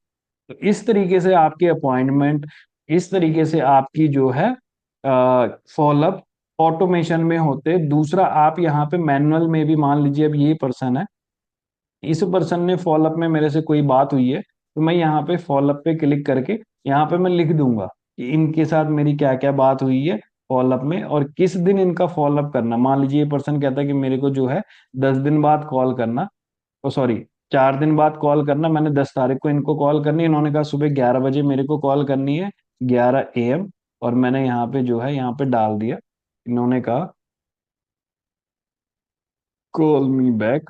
तो इस तरीके से आपके अपॉइंटमेंट, इस तरीके से आपकी जो है फॉलोअप ऑटोमेशन में होते। दूसरा, आप यहाँ पे मैनुअल में भी मान लीजिए अब ये पर्सन है, इस पर्सन ने फॉलोअप में मेरे से कोई बात हुई है, तो मैं यहाँ पे फॉलोअप पे क्लिक करके यहाँ पे मैं लिख दूंगा कि इनके साथ मेरी क्या क्या बात हुई है फॉलोअप में और किस दिन इनका फॉलोअप करना। मान लीजिए ये पर्सन कहता है कि मेरे को जो है 10 दिन बाद कॉल करना, ओ सॉरी 4 दिन बाद कॉल करना। मैंने 10 तारीख को इनको कॉल करनी है, इन्होंने कहा सुबह 11 बजे मेरे को कॉल करनी है। 11 AM, और मैंने यहाँ पे जो है यहाँ पे डाल दिया, इन्होंने कहा कॉल मी बैक।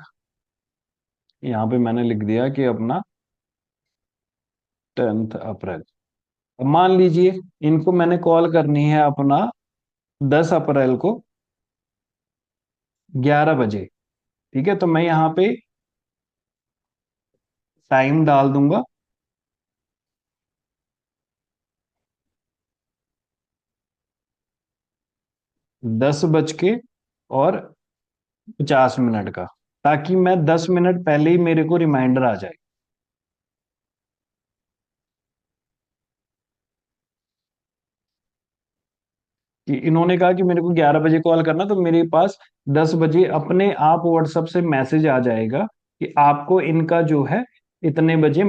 यहाँ पे मैंने लिख दिया कि अपना 10 अप्रैल। अब मान लीजिए इनको मैंने कॉल करनी है अपना 10 अप्रैल को 11 बजे। ठीक है, तो मैं यहाँ पे टाइम डाल दूंगा 10 बज के और 50 मिनट का, ताकि मैं 10 मिनट पहले ही मेरे को रिमाइंडर आ जाए। कि इन्होंने कहा कि मेरे को 11 बजे कॉल करना, तो मेरे पास 10 बजे अपने आप व्हाट्सएप से मैसेज आ जाएगा कि आपको इनका जो है इतने बजे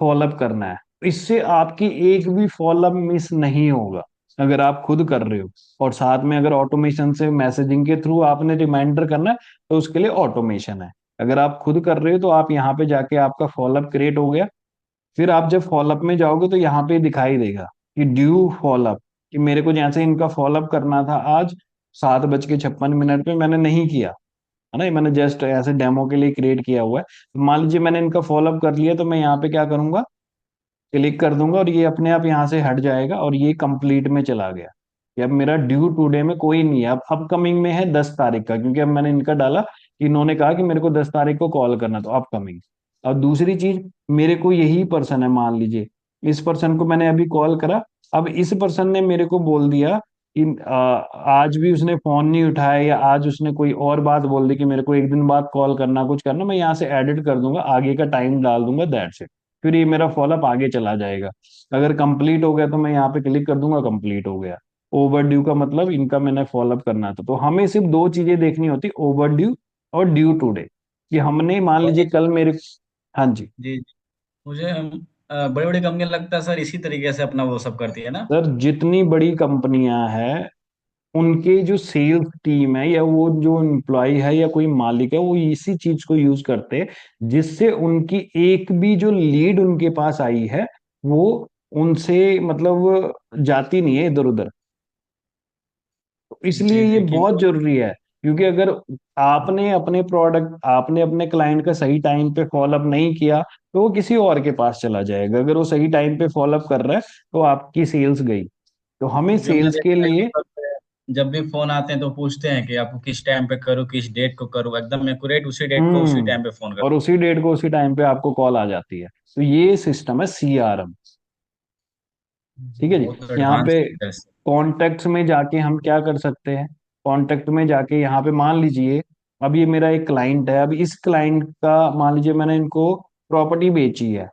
फॉलोअप करना है। इससे आपकी एक भी फॉलोअप मिस नहीं होगा अगर आप खुद कर रहे हो। और साथ में अगर ऑटोमेशन से मैसेजिंग के थ्रू आपने रिमाइंडर करना है, तो उसके लिए ऑटोमेशन है। अगर आप खुद कर रहे हो तो आप यहाँ पे जाके आपका फॉलोअप क्रिएट हो गया। फिर आप जब फॉलोअप में जाओगे तो यहाँ पे दिखाई देगा कि ड्यू फॉलोअप, कि मेरे को जैसे इनका फॉलोअप करना था आज 7:56 पे, मैंने नहीं किया, है ना, ये मैंने जस्ट ऐसे डेमो के लिए क्रिएट किया हुआ है। तो मान लीजिए मैंने इनका फॉलोअप कर लिया, तो मैं यहाँ पे क्या करूंगा, क्लिक कर दूंगा और ये अपने आप यहाँ से हट जाएगा और ये कंप्लीट में चला गया। कि अब मेरा ड्यू टुडे में कोई नहीं है, अब अपकमिंग में है 10 तारीख का, क्योंकि अब मैंने इनका डाला कि इन्होंने कहा कि मेरे को 10 तारीख को कॉल करना, तो अपकमिंग। और दूसरी चीज, मेरे को यही पर्सन है, मान लीजिए इस पर्सन को मैंने अभी कॉल करा, अब इस पर्सन ने मेरे को बोल दिया कि आज भी उसने फोन नहीं उठाया, या आज उसने कोई और बात बोल दी कि मेरे को एक दिन बाद कॉल करना, कुछ करना, मैं यहाँ से एडिट कर दूंगा, आगे का टाइम डाल दूंगा, दैट्स इट। फिर ये मेरा फॉलोअप आगे चला जाएगा। अगर कंप्लीट हो गया तो मैं यहाँ पे क्लिक कर दूंगा, कंप्लीट हो गया। ओवर ड्यू का मतलब इनका मैंने फॉलोअप करना था। तो हमें सिर्फ दो चीजें देखनी होती, ओवर ड्यू और ड्यू टुडे। कि हमने मान लीजिए बड़े कल मेरे, हाँ जी जी जी। मुझे बड़ी बड़ी कंपनी लगता है सर इसी तरीके से अपना वो सब करती है ना। सर, जितनी बड़ी कंपनियां हैं उनके जो सेल्स टीम है या वो जो एम्प्लॉय है या कोई मालिक है, वो इसी चीज को यूज करते हैं, जिससे उनकी एक भी जो लीड उनके पास आई है वो उनसे मतलब जाती नहीं है इधर उधर। तो इसलिए जी ये जी बहुत क्योंकि जरूरी है। क्योंकि अगर आपने अपने प्रोडक्ट, आपने अपने क्लाइंट का सही टाइम पे फॉलोअप नहीं किया, तो वो किसी और के पास चला जाएगा। अगर वो सही टाइम पे फॉलोअप कर रहा है तो आपकी सेल्स गई। तो हमें क्योंकि हमने सेल्स के देखा है लिए, गूगल पे जब भी फोन आते हैं तो पूछते हैं कि आपको किस टाइम पे करूँ किस डेट को करूँ, एकदम एक्यूरेट उसी डेट को उसी टाइम पे फोन और करूँ। उसी डेट को उसी टाइम पे आपको कॉल आ जाती है। तो ये सिस्टम है CRM। ठीक है जी। बहुत यहाँ एडवांस पे है। कॉन्टेक्ट्स में जाके हम क्या कर सकते हैं, कॉन्टेक्ट में जाके यहाँ पे मान लीजिए अब ये मेरा एक क्लाइंट है, अब इस क्लाइंट का मान लीजिए मैंने इनको प्रॉपर्टी बेची है,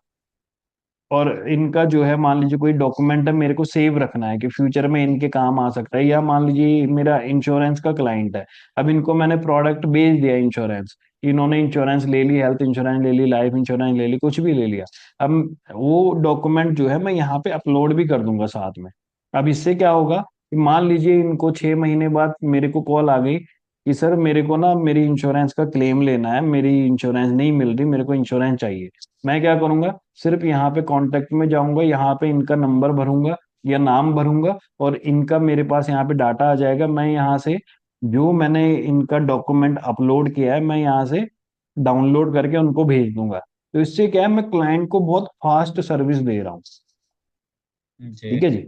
और इनका जो है मान लीजिए कोई डॉक्यूमेंट है, मेरे को सेव रखना है कि फ्यूचर में इनके काम आ सकता है। या मान लीजिए मेरा इंश्योरेंस का क्लाइंट है, अब इनको मैंने प्रोडक्ट बेच दिया इंश्योरेंस, इन्होंने इंश्योरेंस ले ली, हेल्थ इंश्योरेंस ले ली, लाइफ इंश्योरेंस ले ली, कुछ भी ले लिया। अब वो डॉक्यूमेंट जो है मैं यहाँ पे अपलोड भी कर दूंगा साथ में। अब इससे क्या होगा कि मान लीजिए इनको 6 महीने बाद मेरे को कॉल आ गई कि सर मेरे को ना मेरी इंश्योरेंस का क्लेम लेना है, मेरी इंश्योरेंस नहीं मिल रही, मेरे को इंश्योरेंस चाहिए। मैं क्या करूंगा, सिर्फ यहाँ पे कांटेक्ट में जाऊंगा, यहाँ पे इनका नंबर भरूंगा या नाम भरूंगा, और इनका मेरे पास यहाँ पे डाटा आ जाएगा। मैं यहाँ से जो मैंने इनका डॉक्यूमेंट अपलोड किया है, मैं यहाँ से डाउनलोड करके उनको भेज दूंगा। तो इससे क्या है, मैं क्लाइंट को बहुत फास्ट सर्विस दे रहा हूँ। ठीक जी है जी।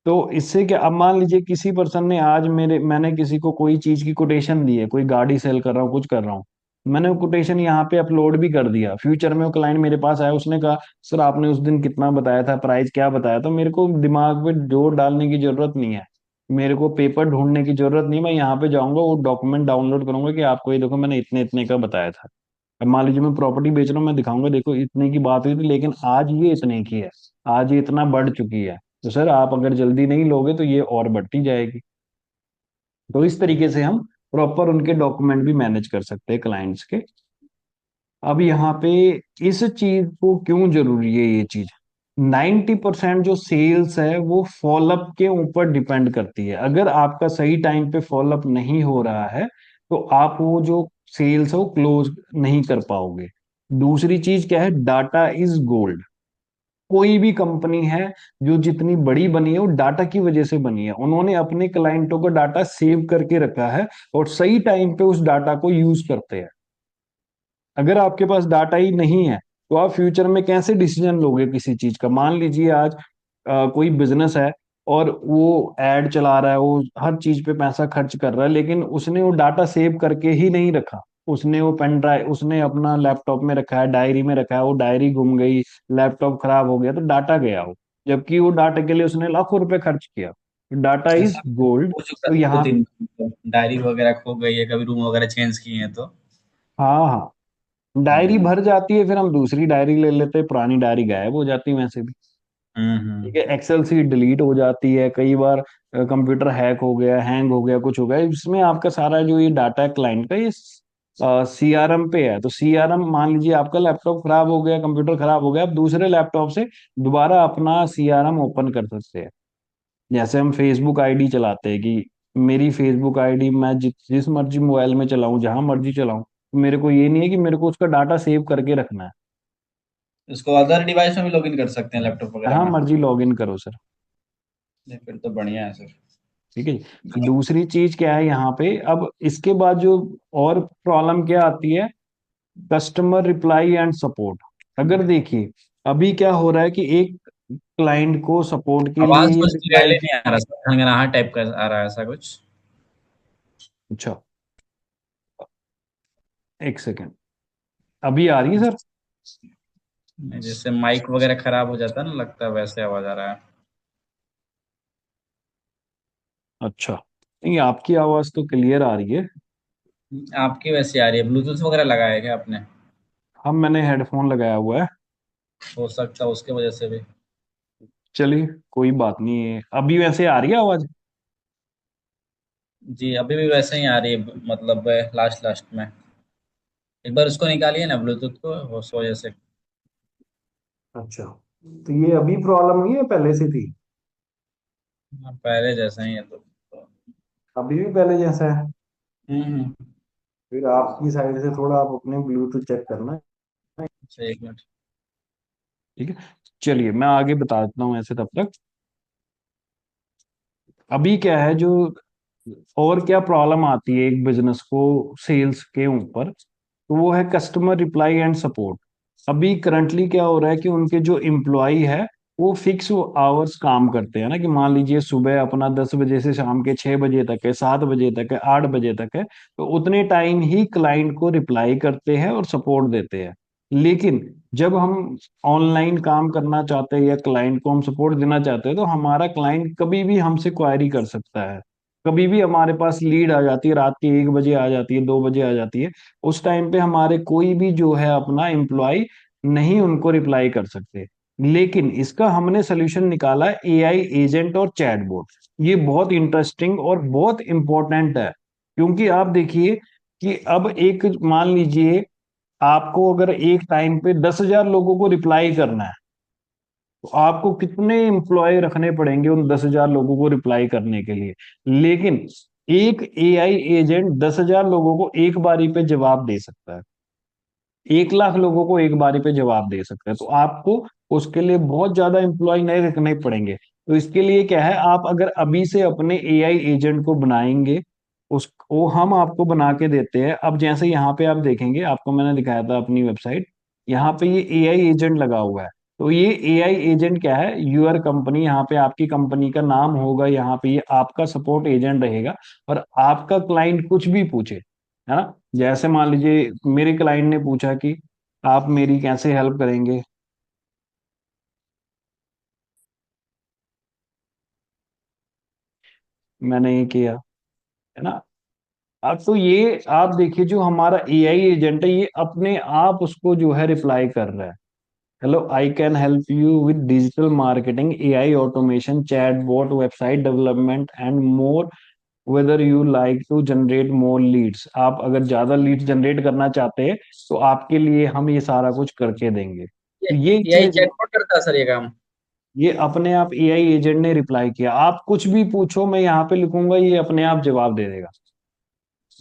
तो इससे क्या, अब मान लीजिए किसी पर्सन ने आज मैंने किसी को कोई चीज की कोटेशन दी है, कोई गाड़ी सेल कर रहा हूँ, कुछ कर रहा हूँ, मैंने वो कोटेशन यहाँ पे अपलोड भी कर दिया। फ्यूचर में वो क्लाइंट मेरे पास आया, उसने कहा सर आपने उस दिन कितना बताया था, प्राइस क्या बताया था, मेरे को दिमाग पे जोर डालने की जरूरत नहीं है, मेरे को पेपर ढूंढने की जरूरत नहीं। मैं यहाँ पे जाऊंगा, वो डॉक्यूमेंट डाउनलोड करूंगा कि आपको ये देखो मैंने इतने इतने का बताया था। अब मान लीजिए मैं प्रॉपर्टी बेच रहा हूँ, मैं दिखाऊंगा देखो इतने की बात हुई थी, लेकिन आज ये इतने की है, आज ये इतना बढ़ चुकी है। तो सर आप अगर जल्दी नहीं लोगे तो ये और बढ़ती जाएगी। तो इस तरीके से हम प्रॉपर उनके डॉक्यूमेंट भी मैनेज कर सकते हैं क्लाइंट्स के। अब यहाँ पे इस चीज को क्यों जरूरी है, ये चीज 90% जो सेल्स है वो फॉलोअप के ऊपर डिपेंड करती है। अगर आपका सही टाइम पे फॉलोअप नहीं हो रहा है तो आप वो जो सेल्स है वो क्लोज नहीं कर पाओगे। दूसरी चीज क्या है, डाटा इज गोल्ड। कोई भी कंपनी है जो जितनी बड़ी बनी है वो डाटा की वजह से बनी है। उन्होंने अपने क्लाइंटों का डाटा सेव करके रखा है और सही टाइम पे उस डाटा को यूज करते हैं। अगर आपके पास डाटा ही नहीं है तो आप फ्यूचर में कैसे डिसीजन लोगे किसी चीज का। मान लीजिए आज कोई बिजनेस है और वो एड चला रहा है, वो हर चीज पे पैसा खर्च कर रहा है, लेकिन उसने वो डाटा सेव करके ही नहीं रखा। उसने वो पेन ड्राइव उसने अपना लैपटॉप में रखा है, डायरी में रखा है, वो डायरी गुम गई, लैपटॉप खराब हो गया तो डाटा गया हो, जबकि वो डाटा के लिए उसने लाखों रुपए खर्च किया। डाटा इज ऐसा गोल्ड। हो चुका तो है दो यहाँ तीन, डायरी वगैरह खो गई है, कभी रूम वगैरह चेंज किए हैं तो। हाँ हाँ, डायरी हम्म भर जाती है, फिर हम दूसरी डायरी ले लेते हैं, पुरानी डायरी गायब हो जाती है वैसे भी। ठीक है, हम्म। एक्सेल सीट डिलीट हो जाती है कई बार, कंप्यूटर हैक हो गया, हैंग हो गया, कुछ हो गया, इसमें आपका सारा जो ये डाटा है क्लाइंट का, ये सीआरएम पे है। तो सीआरएम, मान लीजिए आपका लैपटॉप खराब हो गया, कंप्यूटर खराब हो गया, आप दूसरे लैपटॉप से दोबारा अपना सीआरएम ओपन कर सकते हैं। जैसे हम फेसबुक आईडी चलाते हैं कि मेरी फेसबुक आईडी मैं जिस मर्जी मोबाइल में चलाऊं, जहां मर्जी चलाऊं, तो मेरे को ये नहीं है कि मेरे को उसका डाटा सेव करके रखना है। इसको अदर डिवाइस में भी लॉगिन कर सकते हैं, लैपटॉप वगैरह जहां में? मर्जी लॉग इन करो सर। नहीं, फिर तो बढ़िया है सर। ठीक है जी। दूसरी चीज क्या है यहाँ पे, अब इसके बाद जो और प्रॉब्लम क्या आती है, कस्टमर रिप्लाई एंड सपोर्ट। अगर देखिए अभी क्या हो रहा है कि एक क्लाइंट को सपोर्ट के आवाज लिए कुछ रिप्लाई। क्लियरली नहीं आ रहा सर, खनखनाहट टाइप का आ रहा है ऐसा कुछ। अच्छा, एक सेकेंड, अभी आ रही है सर? जैसे माइक वगैरह खराब हो जाता है ना, लगता है वैसे आवाज आ रहा है। अच्छा, नहीं आपकी आवाज तो क्लियर आ रही है। आपकी वैसे आ रही है, ब्लूटूथ वगैरह लगाया है क्या आपने? हम मैंने हेडफोन लगाया हुआ है। हो सकता है उसके वजह से भी। चलिए, कोई बात नहीं है, अभी वैसे आ रही है आवाज? जी अभी भी वैसे ही आ रही है, मतलब लास्ट लास्ट में। एक बार उसको निकालिए ना, ब्लूटूथ को, उस वजह से। अच्छा, तो ये अभी प्रॉब्लम हुई है पहले से थी? हाँ, पहले जैसा ही है तो। अभी भी पहले जैसा है? हम्म। फिर आपकी साइड से थोड़ा आप अपने ब्लूटूथ चेक करना। अच्छा, एक मिनट। ठीक है, चलिए मैं आगे बता देता हूँ ऐसे तब तक। अभी क्या है जो और क्या प्रॉब्लम आती है एक बिजनेस को सेल्स के ऊपर, तो वो है कस्टमर रिप्लाई एंड सपोर्ट। अभी करंटली क्या हो रहा है कि उनके जो एम्प्लॉय है वो फिक्स आवर्स काम करते हैं ना, कि मान लीजिए सुबह अपना 10 बजे से शाम के 6 बजे तक है, 7 बजे तक है, 8 बजे तक है, तो उतने टाइम ही क्लाइंट को रिप्लाई करते हैं और सपोर्ट देते हैं। लेकिन जब हम ऑनलाइन काम करना चाहते हैं या क्लाइंट को हम सपोर्ट देना चाहते हैं, तो हमारा क्लाइंट कभी भी हमसे क्वायरी कर सकता है। कभी भी हमारे पास लीड आ जाती है, रात के 1 बजे आ जाती है, 2 बजे आ जाती है, उस टाइम पे हमारे कोई भी जो है अपना एम्प्लॉय नहीं उनको रिप्लाई कर सकते। लेकिन इसका हमने सोल्यूशन निकाला, एआई एजेंट और चैटबॉट। ये बहुत इंटरेस्टिंग और बहुत इंपॉर्टेंट है, क्योंकि आप देखिए कि अब एक, मान लीजिए आपको अगर एक टाइम पे 10,000 लोगों को रिप्लाई करना है, तो आपको कितने एम्प्लॉय रखने पड़ेंगे उन 10,000 लोगों को रिप्लाई करने के लिए। लेकिन एक एआई एजेंट 10,000 लोगों को एक बारी पे जवाब दे सकता है, 1 लाख लोगों को एक बारी पे जवाब दे सकता है। तो आपको उसके लिए बहुत ज्यादा एम्प्लॉय नहीं रखने पड़ेंगे। तो इसके लिए क्या है, आप अगर अभी से अपने एआई एजेंट को बनाएंगे, उस वो हम आपको बना के देते हैं। अब जैसे यहाँ पे आप देखेंगे, आपको मैंने दिखाया था अपनी वेबसाइट, यहाँ पे ये एआई एजेंट लगा हुआ है। तो ये एआई एजेंट क्या है, यूर कंपनी, यहाँ पे आपकी कंपनी का नाम होगा, यहाँ पे ये आपका सपोर्ट एजेंट रहेगा। और आपका क्लाइंट कुछ भी पूछे, है ना, जैसे मान लीजिए मेरे क्लाइंट ने पूछा कि आप मेरी कैसे हेल्प करेंगे, मैंने ये किया, है ना। अब तो ये आप देखिए जो हमारा एआई एजेंट है, ये अपने आप उसको जो है रिप्लाई कर रहा है। Hello, I can help you with digital marketing, AI automation, chat bot, website development and more, whether you like to generate more leads. आप अगर ज्यादा लीड्स जनरेट करना चाहते हैं तो आपके लिए हम ये सारा कुछ करके देंगे। ये तो ये यही चीज, चैटबॉट करता है सर ये काम? ये अपने आप एआई एजेंट ने रिप्लाई किया। आप कुछ भी पूछो, मैं यहाँ पे लिखूंगा, ये अपने आप जवाब दे देगा।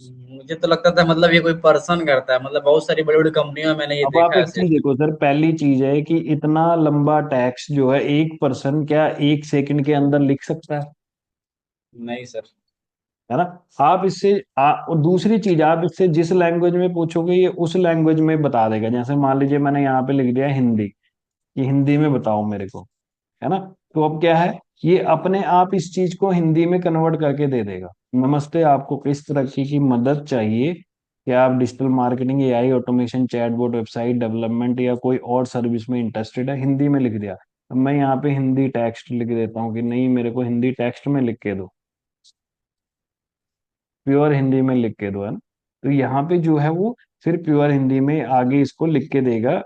मुझे तो लगता था मतलब ये कोई पर्सन करता है, मतलब बहुत सारी बड़ी बड़ी कंपनियों में मैंने ये अब आप देखा है एक ऐसे। चीज देखो सर, पहली चीज है कि इतना लंबा टैक्स जो है एक पर्सन क्या एक सेकंड के अंदर लिख सकता नहीं सर। है ना? आप इससे और दूसरी चीज, आप इससे जिस लैंग्वेज में पूछोगे ये उस लैंग्वेज में बता देगा। जैसे मान लीजिए मैंने यहाँ पे लिख दिया हिंदी, कि हिंदी में बताओ मेरे को, है ना? तो अब क्या है, ये अपने आप इस चीज को हिंदी में कन्वर्ट करके दे देगा। नमस्ते, आपको किस तरह की मदद चाहिए? क्या आप digital marketing, AI automation, chatbot, website development या कोई और सर्विस में इंटरेस्टेड है? हिंदी में लिख दिया। अब मैं यहाँ पे हिंदी टेक्स्ट लिख देता हूँ कि नहीं, मेरे को हिंदी टेक्स्ट में लिख के दो, प्योर हिंदी में लिख के दो, है ना? तो यहाँ पे जो है वो फिर प्योर हिंदी में आगे इसको लिख के देगा।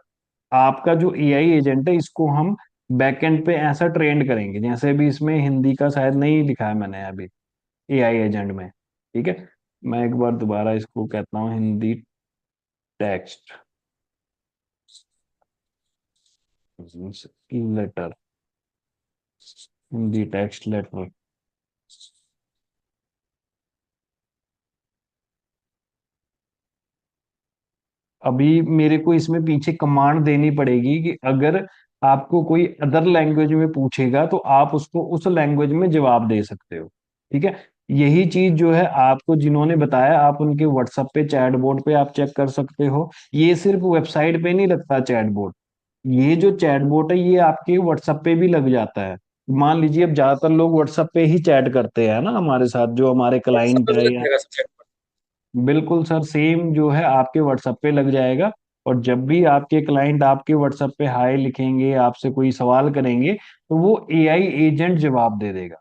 आपका जो एआई एजेंट है इसको हम बैकएंड पे ऐसा ट्रेंड करेंगे, जैसे अभी इसमें हिंदी का शायद नहीं लिखा है मैंने अभी एआई एजेंट में। ठीक है, मैं एक बार दोबारा इसको कहता हूँ, Hindi text letter, Hindi text letter. अभी मेरे को इसमें पीछे कमांड देनी पड़ेगी कि अगर आपको कोई अदर लैंग्वेज में पूछेगा तो आप उसको उस लैंग्वेज में जवाब दे सकते हो। ठीक है, यही चीज जो है आपको जिन्होंने बताया, आप उनके व्हाट्सएप पे चैटबॉट पे आप चेक कर सकते हो। ये सिर्फ वेबसाइट पे नहीं लगता चैटबॉट, ये जो चैटबॉट है ये आपके व्हाट्सएप पे भी लग जाता है। मान लीजिए अब ज्यादातर लोग व्हाट्सएप पे ही चैट करते हैं ना हमारे साथ, जो हमारे व्हाट्सएप क्लाइंट पे भी है लग या, जाएगा सब्जेक्ट? बिल्कुल सर, सेम जो है आपके व्हाट्सएप पे लग जाएगा। और जब भी आपके क्लाइंट आपके व्हाट्सएप पे हाय लिखेंगे, आपसे कोई सवाल करेंगे, तो वो एआई एजेंट जवाब दे देगा।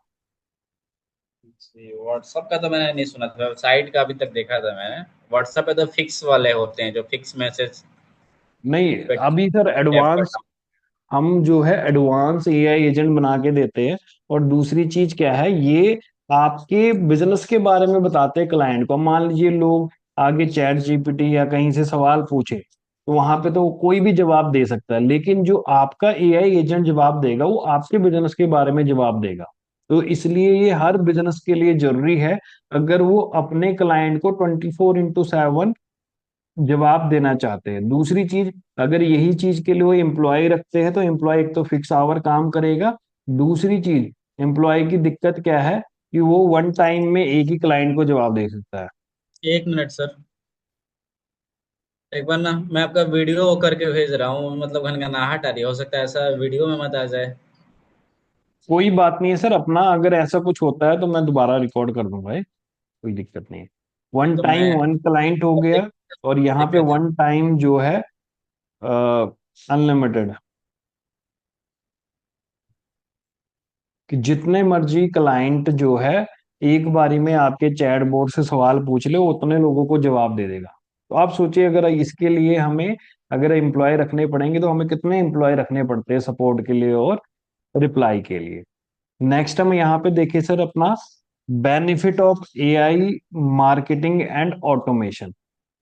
व्हाट्सएप का तो मैंने नहीं सुना था, वेबसाइट का अभी तक देखा था मैंने। व्हाट्सएप पे तो फिक्स वाले होते हैं जो फिक्स मैसेज नहीं, पे अभी सर टैप एडवांस, करना। हम जो है एडवांस एआई एजेंट बना के देते हैं। और दूसरी चीज क्या है, ये आपके बिजनेस के बारे में बताते हैं क्लाइंट को। मान लीजिए लोग आगे चैट जीपीटी या कहीं से सवाल पूछे, तो वहां पे तो कोई भी जवाब दे सकता है, लेकिन जो आपका एआई एजेंट जवाब देगा वो आपके बिजनेस के बारे में जवाब देगा। तो इसलिए ये हर बिजनेस के लिए जरूरी है, अगर वो अपने क्लाइंट को 24x7 जवाब देना चाहते हैं। दूसरी चीज, अगर यही चीज के लिए वो एम्प्लॉय रखते हैं तो एम्प्लॉय एक तो फिक्स आवर काम करेगा। दूसरी चीज, एम्प्लॉय की दिक्कत क्या है कि वो वन टाइम में एक ही क्लाइंट को जवाब दे सकता है। एक मिनट सर, एक बार ना मैं आपका वीडियो करके भेज रहा हूँ, मतलब घनघनाहट आ रही है, हो सकता है ऐसा वीडियो में मत आ जाए। कोई बात नहीं है सर, अपना अगर ऐसा कुछ होता है तो मैं दोबारा रिकॉर्ड कर दूंगा, ये कोई दिक्कत नहीं है। वन तो टाइम मैं वन क्लाइंट हो गया, और यहाँ पे दिक्कत है। वन टाइम जो है अनलिमिटेड, कि जितने मर्जी क्लाइंट जो है एक बारी में आपके चैट बोर्ड से सवाल पूछ ले, वो उतने लोगों को जवाब दे देगा। तो आप सोचिए, अगर इसके लिए हमें अगर एम्प्लॉय रखने पड़ेंगे तो हमें कितने एम्प्लॉय रखने पड़ते हैं सपोर्ट के लिए और रिप्लाई के लिए। नेक्स्ट हम यहाँ पे देखिए सर अपना benefit of AI marketing and automation.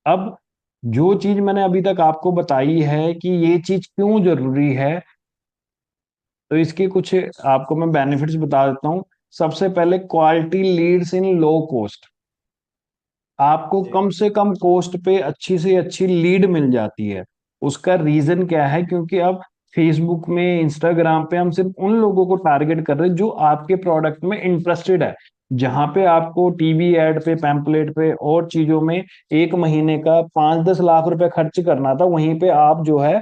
अब जो चीज मैंने अभी तक आपको बताई है कि ये चीज क्यों जरूरी है, तो इसके कुछ आपको मैं बेनिफिट्स बता देता हूँ। सबसे पहले, quality leads in low cost. आपको जी। कम से कम कॉस्ट पे अच्छी से अच्छी लीड मिल जाती है। उसका रीजन क्या है, क्योंकि अब फेसबुक में, इंस्टाग्राम पे हम सिर्फ उन लोगों को टारगेट कर रहे हैं जो आपके प्रोडक्ट में इंटरेस्टेड है। जहां पे आपको टीवी एड पे, पैम्पलेट पे और चीजों में एक महीने का 5-10 लाख रुपए खर्च करना था, वहीं पे आप जो है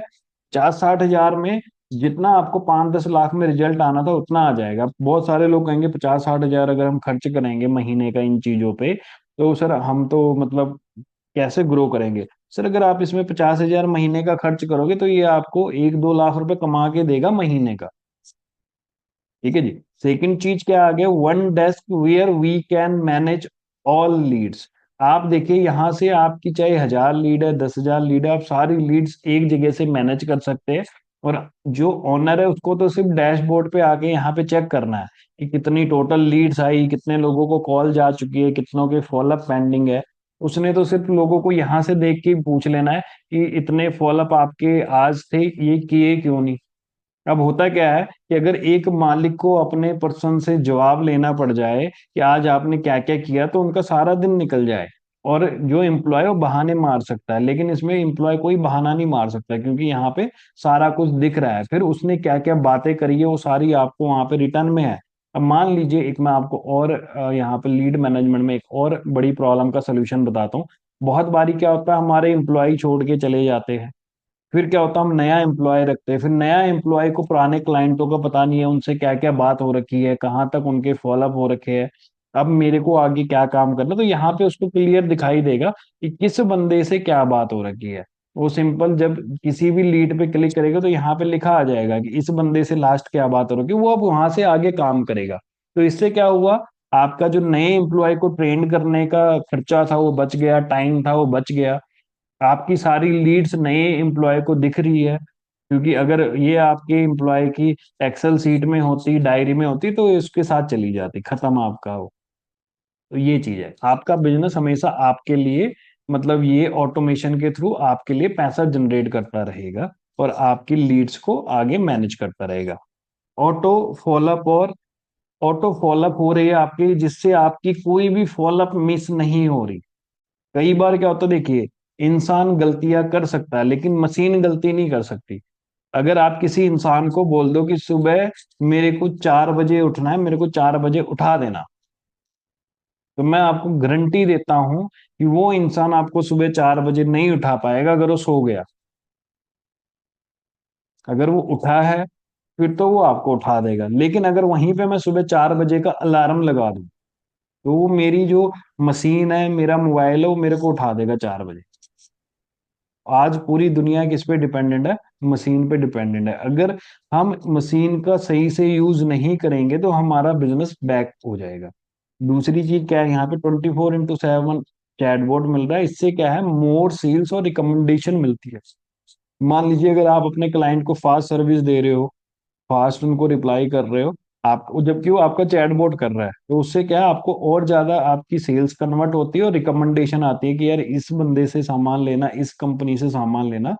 50-60 हजार में जितना आपको 5-10 लाख में रिजल्ट आना था उतना आ जाएगा। बहुत सारे लोग कहेंगे 50-60 हजार अगर हम खर्च करेंगे महीने का इन चीजों पे, तो सर हम तो मतलब कैसे ग्रो करेंगे? सर अगर आप इसमें 50 हजार महीने का खर्च करोगे तो ये आपको 1-2 लाख रुपए कमा के देगा महीने का। ठीक है जी। सेकंड चीज क्या आ गया, one desk where we can manage all leads. आप देखिए यहाँ से आपकी चाहे 1000 लीड है, 10 हजार लीड है, आप सारी लीड्स एक जगह से मैनेज कर सकते हैं। और जो ओनर है उसको तो सिर्फ डैशबोर्ड पे आके यहाँ पे चेक करना है कि कितनी टोटल लीड्स आई, कितने लोगों को कॉल जा चुकी है, कितनों के फॉलोअप पेंडिंग है। उसने तो सिर्फ लोगों को यहाँ से देख के ही पूछ लेना है कि इतने फॉलोअप आपके आज थे, ये किए क्यों नहीं। अब होता क्या है कि अगर एक मालिक को अपने पर्सन से जवाब लेना पड़ जाए कि आज आपने क्या क्या किया, तो उनका सारा दिन निकल जाए। और जो एम्प्लॉय वो बहाने मार सकता है, लेकिन इसमें एम्प्लॉय कोई बहाना नहीं मार सकता, क्योंकि यहाँ पे सारा कुछ दिख रहा है। फिर उसने क्या क्या बातें करी है वो सारी आपको वहां पे रिटर्न में है। अब मान लीजिए एक मैं आपको और यहाँ पे लीड मैनेजमेंट में एक और बड़ी प्रॉब्लम का सोल्यूशन बताता हूँ। बहुत बारी क्या होता है, हमारे एम्प्लॉय छोड़ के चले जाते हैं। फिर क्या होता है, हम नया एम्प्लॉय रखते हैं। फिर नया एम्प्लॉय को पुराने क्लाइंटों का पता नहीं है, उनसे क्या क्या बात हो रखी है, कहाँ तक उनके फॉलोअप हो रखे हैं, अब मेरे को आगे क्या काम करना। तो यहाँ पे उसको क्लियर दिखाई देगा कि किस बंदे से क्या बात हो रखी है। वो सिंपल जब किसी भी लीड पे क्लिक करेगा तो यहाँ पे लिखा आ जाएगा कि इस बंदे से लास्ट क्या बात हो रखी है, वो अब वहां से आगे काम करेगा। तो इससे क्या हुआ, आपका जो नए एम्प्लॉय को ट्रेन करने का खर्चा था वो बच गया, टाइम था वो बच गया। आपकी सारी लीड्स नए एम्प्लॉय को दिख रही है, क्योंकि अगर ये आपके एम्प्लॉय की एक्सेल सीट में होती, डायरी में होती, तो इसके साथ चली जाती, खत्म आपका वो। तो ये चीज है, आपका बिजनेस हमेशा आपके लिए, मतलब ये ऑटोमेशन के थ्रू आपके लिए पैसा जनरेट करता रहेगा और आपकी लीड्स को आगे मैनेज करता रहेगा। ऑटो फॉलोअप, और ऑटो फॉलोअप हो रही है आपकी, जिससे आपकी कोई भी फॉलोअप मिस नहीं हो रही। कई बार क्या होता है, देखिए, इंसान गलतियां कर सकता है लेकिन मशीन गलती नहीं कर सकती। अगर आप किसी इंसान को बोल दो कि सुबह मेरे को 4 बजे उठना है, मेरे को 4 बजे उठा देना, तो मैं आपको गारंटी देता हूं कि वो इंसान आपको सुबह 4 बजे नहीं उठा पाएगा अगर वो सो गया। अगर वो उठा है फिर तो वो आपको उठा देगा, लेकिन अगर वहीं पे मैं सुबह 4 बजे का अलार्म लगा दूं, तो वो मेरी जो मशीन है, मेरा मोबाइल है, वो मेरे को उठा देगा 4 बजे। आज पूरी दुनिया किस पे डिपेंडेंट है, मशीन पे डिपेंडेंट है। अगर हम मशीन का सही से यूज नहीं करेंगे तो हमारा बिजनेस बैक हो जाएगा। दूसरी चीज क्या है, यहाँ पे 24x7 चैटबॉट मिल रहा है। इससे क्या है, मोर सेल्स और रिकमेंडेशन मिलती है। मान लीजिए अगर आप अपने क्लाइंट को फास्ट सर्विस दे रहे हो, फास्ट उनको रिप्लाई कर रहे हो, आप जबकि वो आपका चैटबॉट कर रहा है, तो उससे क्या है, आपको और ज्यादा आपकी सेल्स कन्वर्ट होती है और रिकमेंडेशन आती है कि यार इस बंदे से सामान लेना, इस कंपनी से सामान लेना।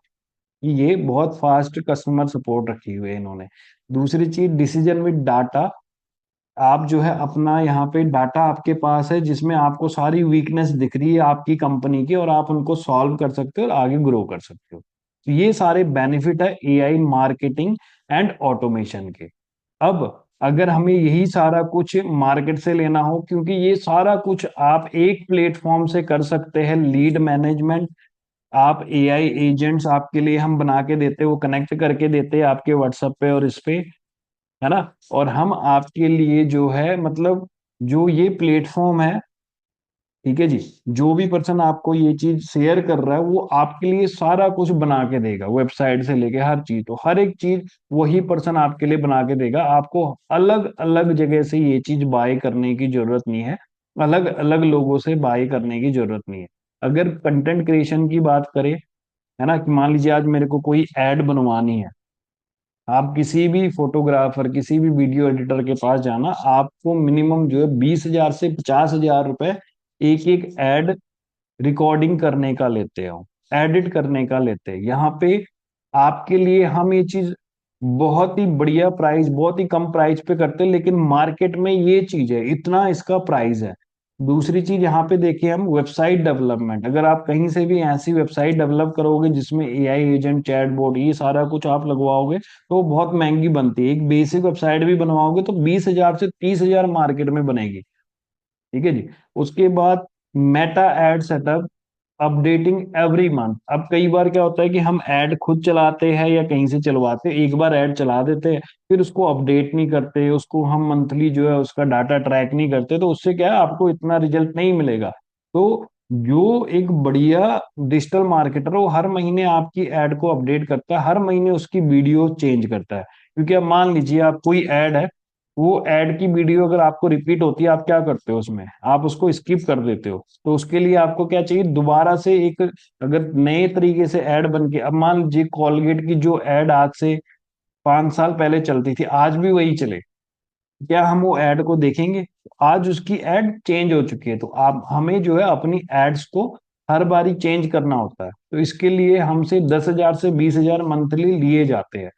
ये बहुत फास्ट कस्टमर सपोर्ट रखी हुई है इन्होंने। दूसरी चीज, डिसीजन विद डाटा। आप जो है अपना यहाँ पे डाटा आपके पास है जिसमें आपको सारी वीकनेस दिख रही है आपकी कंपनी की, और आप उनको सॉल्व कर सकते हो और आगे ग्रो कर सकते हो। तो ये सारे बेनिफिट है एआई मार्केटिंग एंड ऑटोमेशन के। अब अगर हमें यही सारा कुछ मार्केट से लेना हो, क्योंकि ये सारा कुछ आप एक प्लेटफॉर्म से कर सकते हैं, लीड मैनेजमेंट, आप एआई एजेंट्स आपके लिए हम बना के देते हैं, वो कनेक्ट करके देते हैं आपके व्हाट्सएप पे और इस पे, है ना। और हम आपके लिए जो है, मतलब जो ये प्लेटफॉर्म है, ठीक है जी, जो भी पर्सन आपको ये चीज शेयर कर रहा है वो आपके लिए सारा कुछ बना के देगा, वेबसाइट से लेके हर चीज, तो हर एक चीज वही पर्सन आपके लिए बना के देगा। आपको अलग अलग जगह से ये चीज बाय करने की जरूरत नहीं है, अलग अलग लोगों से बाय करने की जरूरत नहीं है। अगर कंटेंट क्रिएशन की बात करें, है ना, कि मान लीजिए आज मेरे को कोई एड बनवानी है, आप किसी भी फोटोग्राफर, किसी भी वीडियो एडिटर के पास जाना, आपको मिनिमम जो है 20,000 से 50,000 रुपए एक एक एड रिकॉर्डिंग करने का लेते हो, एडिट करने का लेते हैं। यहाँ पे आपके लिए हम ये चीज बहुत ही बढ़िया प्राइस, बहुत ही कम प्राइस पे करते हैं, लेकिन मार्केट में ये चीज है, इतना इसका प्राइस है। दूसरी चीज यहाँ पे देखिए, हम वेबसाइट डेवलपमेंट, अगर आप कहीं से भी ऐसी वेबसाइट डेवलप करोगे जिसमें एआई एजेंट, चैटबॉट, ये सारा कुछ आप लगवाओगे, तो वो बहुत महंगी बनती है। एक बेसिक वेबसाइट भी बनवाओगे तो 20,000 से 30,000 मार्केट में बनेगी, ठीक है जी। उसके बाद Meta ad setup, updating every month. अब कई बार क्या होता है कि हम ऐड खुद चलाते हैं या कहीं से चलवाते हैं, एक बार ऐड चला देते हैं, फिर उसको अपडेट नहीं करते, उसको हम मंथली जो है उसका डाटा ट्रैक नहीं करते, तो उससे क्या है, आपको इतना रिजल्ट नहीं मिलेगा। तो जो एक बढ़िया डिजिटल मार्केटर है वो हर महीने आपकी ऐड को अपडेट करता है, हर महीने उसकी वीडियो चेंज करता है। क्योंकि अब मान लीजिए आप कोई ऐड है, वो ऐड की वीडियो अगर आपको रिपीट होती है, आप क्या करते हो उसमें, आप उसको स्किप कर देते हो। तो उसके लिए आपको क्या चाहिए, दोबारा से एक, अगर नए तरीके से ऐड बन के, अब मान लीजिए कॉलगेट की जो ऐड आज से 5 साल पहले चलती थी, आज भी वही चले, क्या हम वो ऐड को देखेंगे? आज उसकी ऐड चेंज हो चुकी है। तो आप, हमें जो है अपनी एड्स को हर बारी चेंज करना होता है, तो इसके लिए हमसे 10,000 से 20,000 मंथली लिए जाते हैं।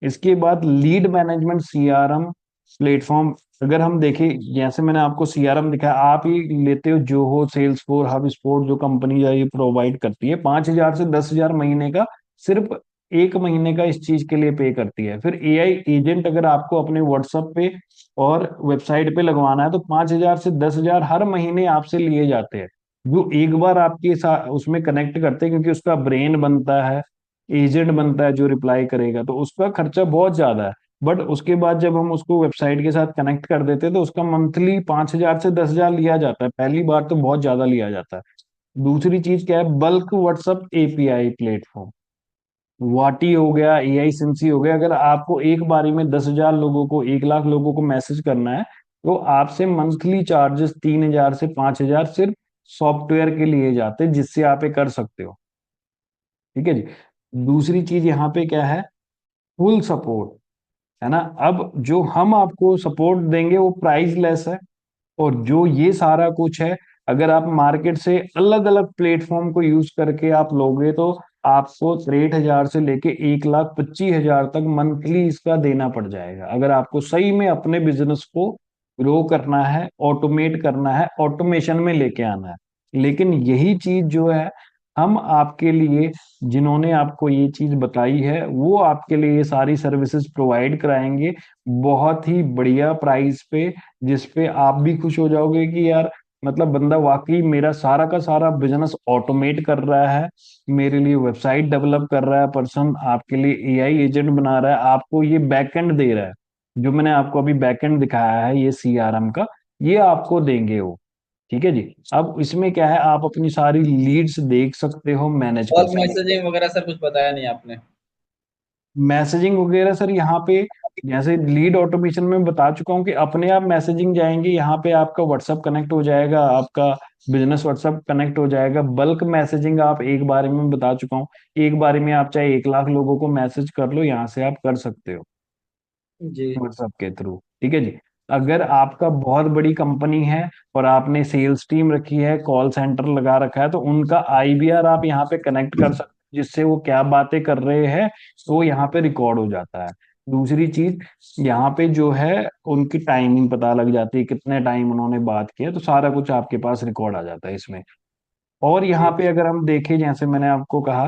इसके बाद लीड मैनेजमेंट सीआरएम प्लेटफॉर्म अगर हम देखें, जैसे मैंने आपको सीआरएम दिखाया, आप ही लेते हो जो हो सेल्स फोर, हब स्पोर्ट, जो कंपनी ये प्रोवाइड करती है, 5,000 से 10,000 महीने का, सिर्फ एक महीने का इस चीज के लिए पे करती है। फिर एआई एजेंट अगर आपको अपने व्हाट्सएप पे और वेबसाइट पे लगवाना है, तो 5,000 से 10,000 हर महीने आपसे लिए जाते हैं, जो एक बार आपके साथ उसमें कनेक्ट करते हैं, क्योंकि उसका ब्रेन बनता है, एजेंट बनता है जो रिप्लाई करेगा, तो उसका खर्चा बहुत ज्यादा है। बट उसके बाद जब हम उसको वेबसाइट के साथ कनेक्ट कर देते हैं, तो उसका मंथली 5,000 से 10,000 लिया जाता है, पहली बार तो बहुत ज्यादा लिया जाता है। दूसरी चीज क्या है, बल्क व्हाट्सएप एपीआई प्लेटफॉर्म, वाटी हो गया, एआई सिंसी हो गया। अगर आपको एक बारी में 10,000 लोगों को, 1 लाख लोगों को मैसेज करना है, तो आपसे मंथली चार्जेस 3,000 से 5,000 सिर्फ सॉफ्टवेयर के लिए जाते हैं, जिससे आप ये कर सकते हो। ठीक है जी। दूसरी चीज यहाँ पे क्या है, फुल सपोर्ट, है ना। अब जो हम आपको सपोर्ट देंगे वो प्राइस लेस है, और जो ये सारा कुछ है, अगर आप मार्केट से अलग अलग प्लेटफॉर्म को यूज करके आप लोगे, तो आपको 63,000 से लेके 1,25,000 तक मंथली इसका देना पड़ जाएगा, अगर आपको सही में अपने बिजनेस को ग्रो करना है, ऑटोमेट करना है, ऑटोमेशन में लेके आना है। लेकिन यही चीज जो है, हम आपके लिए, जिन्होंने आपको ये चीज बताई है, वो आपके लिए ये सारी सर्विसेज प्रोवाइड कराएंगे, बहुत ही बढ़िया प्राइस पे, जिस पे आप भी खुश हो जाओगे कि यार, मतलब बंदा वाकई मेरा सारा का सारा बिजनेस ऑटोमेट कर रहा है, मेरे लिए वेबसाइट डेवलप कर रहा है, पर्सन आपके लिए एआई एजेंट बना रहा है, आपको ये बैकएंड दे रहा है। जो मैंने आपको अभी बैकएंड दिखाया है ये सीआरएम का, ये आपको देंगे वो। ठीक है जी। अब इसमें क्या है, आप अपनी सारी लीड्स देख सकते हो, मैनेज कर कॉल सकते मैसेजिंग वगैरह सर कुछ बताया नहीं आपने। हो। मैसेजिंग वगैरह सर यहाँ पे, जैसे लीड ऑटोमेशन में बता चुका हूँ कि अपने आप मैसेजिंग जाएंगे, यहाँ पे आपका व्हाट्सअप कनेक्ट हो जाएगा, आपका बिजनेस व्हाट्सअप कनेक्ट हो जाएगा। बल्क मैसेजिंग आप एक बार में बता चुका हूँ, एक बार में आप चाहे 1 लाख लोगों को मैसेज कर लो, यहाँ से आप कर सकते हो जी। व्हाट्सएप के थ्रू। ठीक है जी। अगर आपका बहुत बड़ी कंपनी है और आपने सेल्स टीम रखी है, कॉल सेंटर लगा रखा है, तो उनका आईवीआर आप यहाँ पे कनेक्ट कर सकते हो, जिससे वो क्या बातें कर रहे हैं तो वो यहाँ पे रिकॉर्ड हो जाता है। दूसरी चीज, यहाँ पे जो है उनकी टाइमिंग पता लग जाती है, कितने टाइम उन्होंने बात किया, तो सारा कुछ आपके पास रिकॉर्ड आ जाता है इसमें। और यहाँ जी। पे अगर हम देखें, जैसे मैंने आपको कहा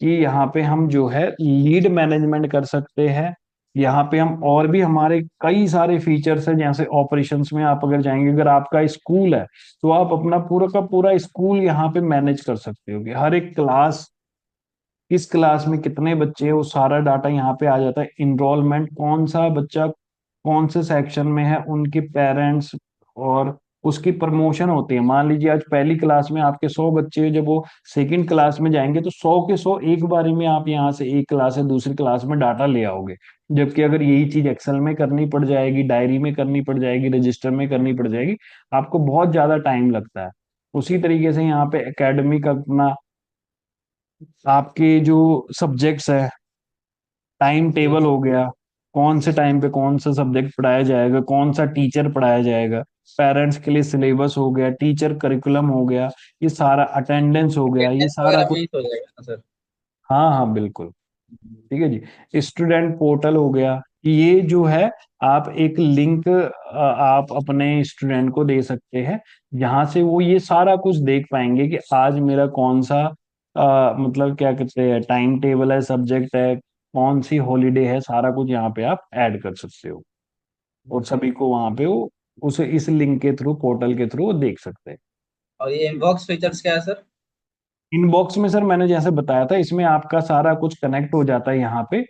कि यहाँ पे हम जो है लीड मैनेजमेंट कर सकते हैं, यहाँ पे हम और भी हमारे कई सारे फीचर्स हैं, जैसे ऑपरेशंस में आप अगर जाएंगे, अगर आपका स्कूल है, तो आप अपना पूरा का पूरा स्कूल यहाँ पे मैनेज कर सकते हो, कि हर एक क्लास, किस क्लास में कितने बच्चे हैं, वो सारा डाटा यहाँ पे आ जाता है। इनरोलमेंट, कौन सा बच्चा कौन से सेक्शन में है, उनके पेरेंट्स, और उसकी प्रमोशन होती है। मान लीजिए आज पहली क्लास में आपके 100 बच्चे हैं, जब वो सेकंड क्लास में जाएंगे, तो 100 के 100 एक बारी में आप यहाँ से एक क्लास से दूसरी क्लास में डाटा ले आओगे। जबकि अगर यही चीज एक्सेल में करनी पड़ जाएगी, डायरी में करनी पड़ जाएगी, रजिस्टर में करनी पड़ जाएगी, आपको बहुत ज्यादा टाइम लगता है। उसी तरीके से यहाँ पे एकेडमिक अपना, आपके जो सब्जेक्ट्स है, टाइम जी। टेबल हो गया, कौन से टाइम पे कौन सा सब्जेक्ट पढ़ाया जाएगा, कौन सा टीचर पढ़ाया जाएगा, पेरेंट्स के लिए सिलेबस हो गया, टीचर करिकुलम हो गया, ये सारा अटेंडेंस हो गया, ये अटेंडेंस सारा वगैरह कुछ। भी तो हो जाएगा ना सर। हाँ हाँ बिल्कुल। ठीक है जी। स्टूडेंट पोर्टल हो गया, ये जो है, आप एक लिंक आप अपने स्टूडेंट को दे सकते हैं, जहां से वो ये सारा कुछ देख पाएंगे कि आज मेरा कौन सा मतलब क्या कहते हैं, टाइम टेबल है, सब्जेक्ट है, कौन सी हॉलीडे है, सारा कुछ यहाँ पे आप ऐड कर सकते हो, और जी। सभी को वहां पे वो उसे इस लिंक के थ्रू, पोर्टल के थ्रू वो देख सकते हैं। और ये इनबॉक्स फीचर्स क्या है सर? इनबॉक्स में सर मैंने जैसे बताया था, इसमें आपका सारा कुछ कनेक्ट हो जाता है यहाँ पे,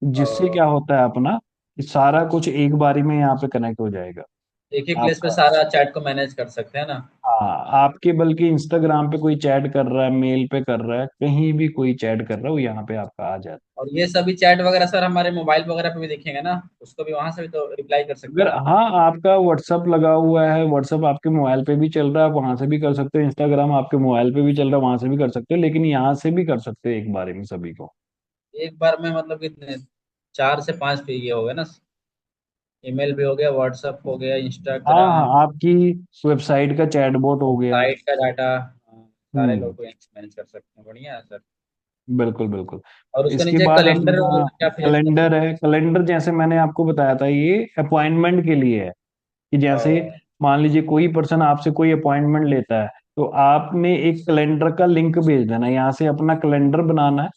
जिससे क्या होता है अपना, कि सारा कुछ एक बारी में यहाँ पे कनेक्ट हो जाएगा एक ही प्लेस पे आपका। सारा चैट को मैनेज कर सकते हैं ना? हाँ, आपके बल्कि इंस्टाग्राम पे कोई चैट कर रहा है, मेल पे कर रहा है, कहीं भी कोई चैट कर रहा है, वो यहाँ पे आपका आ जाता और ये सभी चैट वगैरह सर हमारे मोबाइल वगैरह पे भी दिखेंगे ना? उसको भी वहां से भी तो रिप्लाई कर है। सकते अगर हैं ना? हाँ, आपका व्हाट्सअप लगा हुआ है, व्हाट्सअप आपके मोबाइल पे भी चल रहा है, आप वहां से भी कर सकते हो, इंस्टाग्राम आपके मोबाइल पे भी चल रहा है, वहां से भी कर सकते हो, लेकिन यहाँ से भी कर सकते हो एक बारे में सभी को। एक बार में मतलब कितने, 4 से 5 पे ये हो गया ना? ईमेल भी हो गया, व्हाट्सअप हो गया, हाँ इंस्टाग्राम, हाँ, आपकी वेबसाइट का चैटबॉट हो गया। साइट का डाटा, सारे हम्म। लोग को मैनेज कर सकते हैं। बढ़िया है सर। बिल्कुल बिल्कुल। और उसके इसके नीचे बाद कैलेंडर अपना वगैरह क्या फीचर? कैलेंडर है। कैलेंडर जैसे मैंने आपको बताया था, ये अपॉइंटमेंट के लिए है। कि जैसे ओ, मान लीजिए कोई पर्सन आपसे कोई अपॉइंटमेंट लेता है, तो आपने एक कैलेंडर का लिंक भेज देना है, यहाँ से अपना कैलेंडर बनाना है।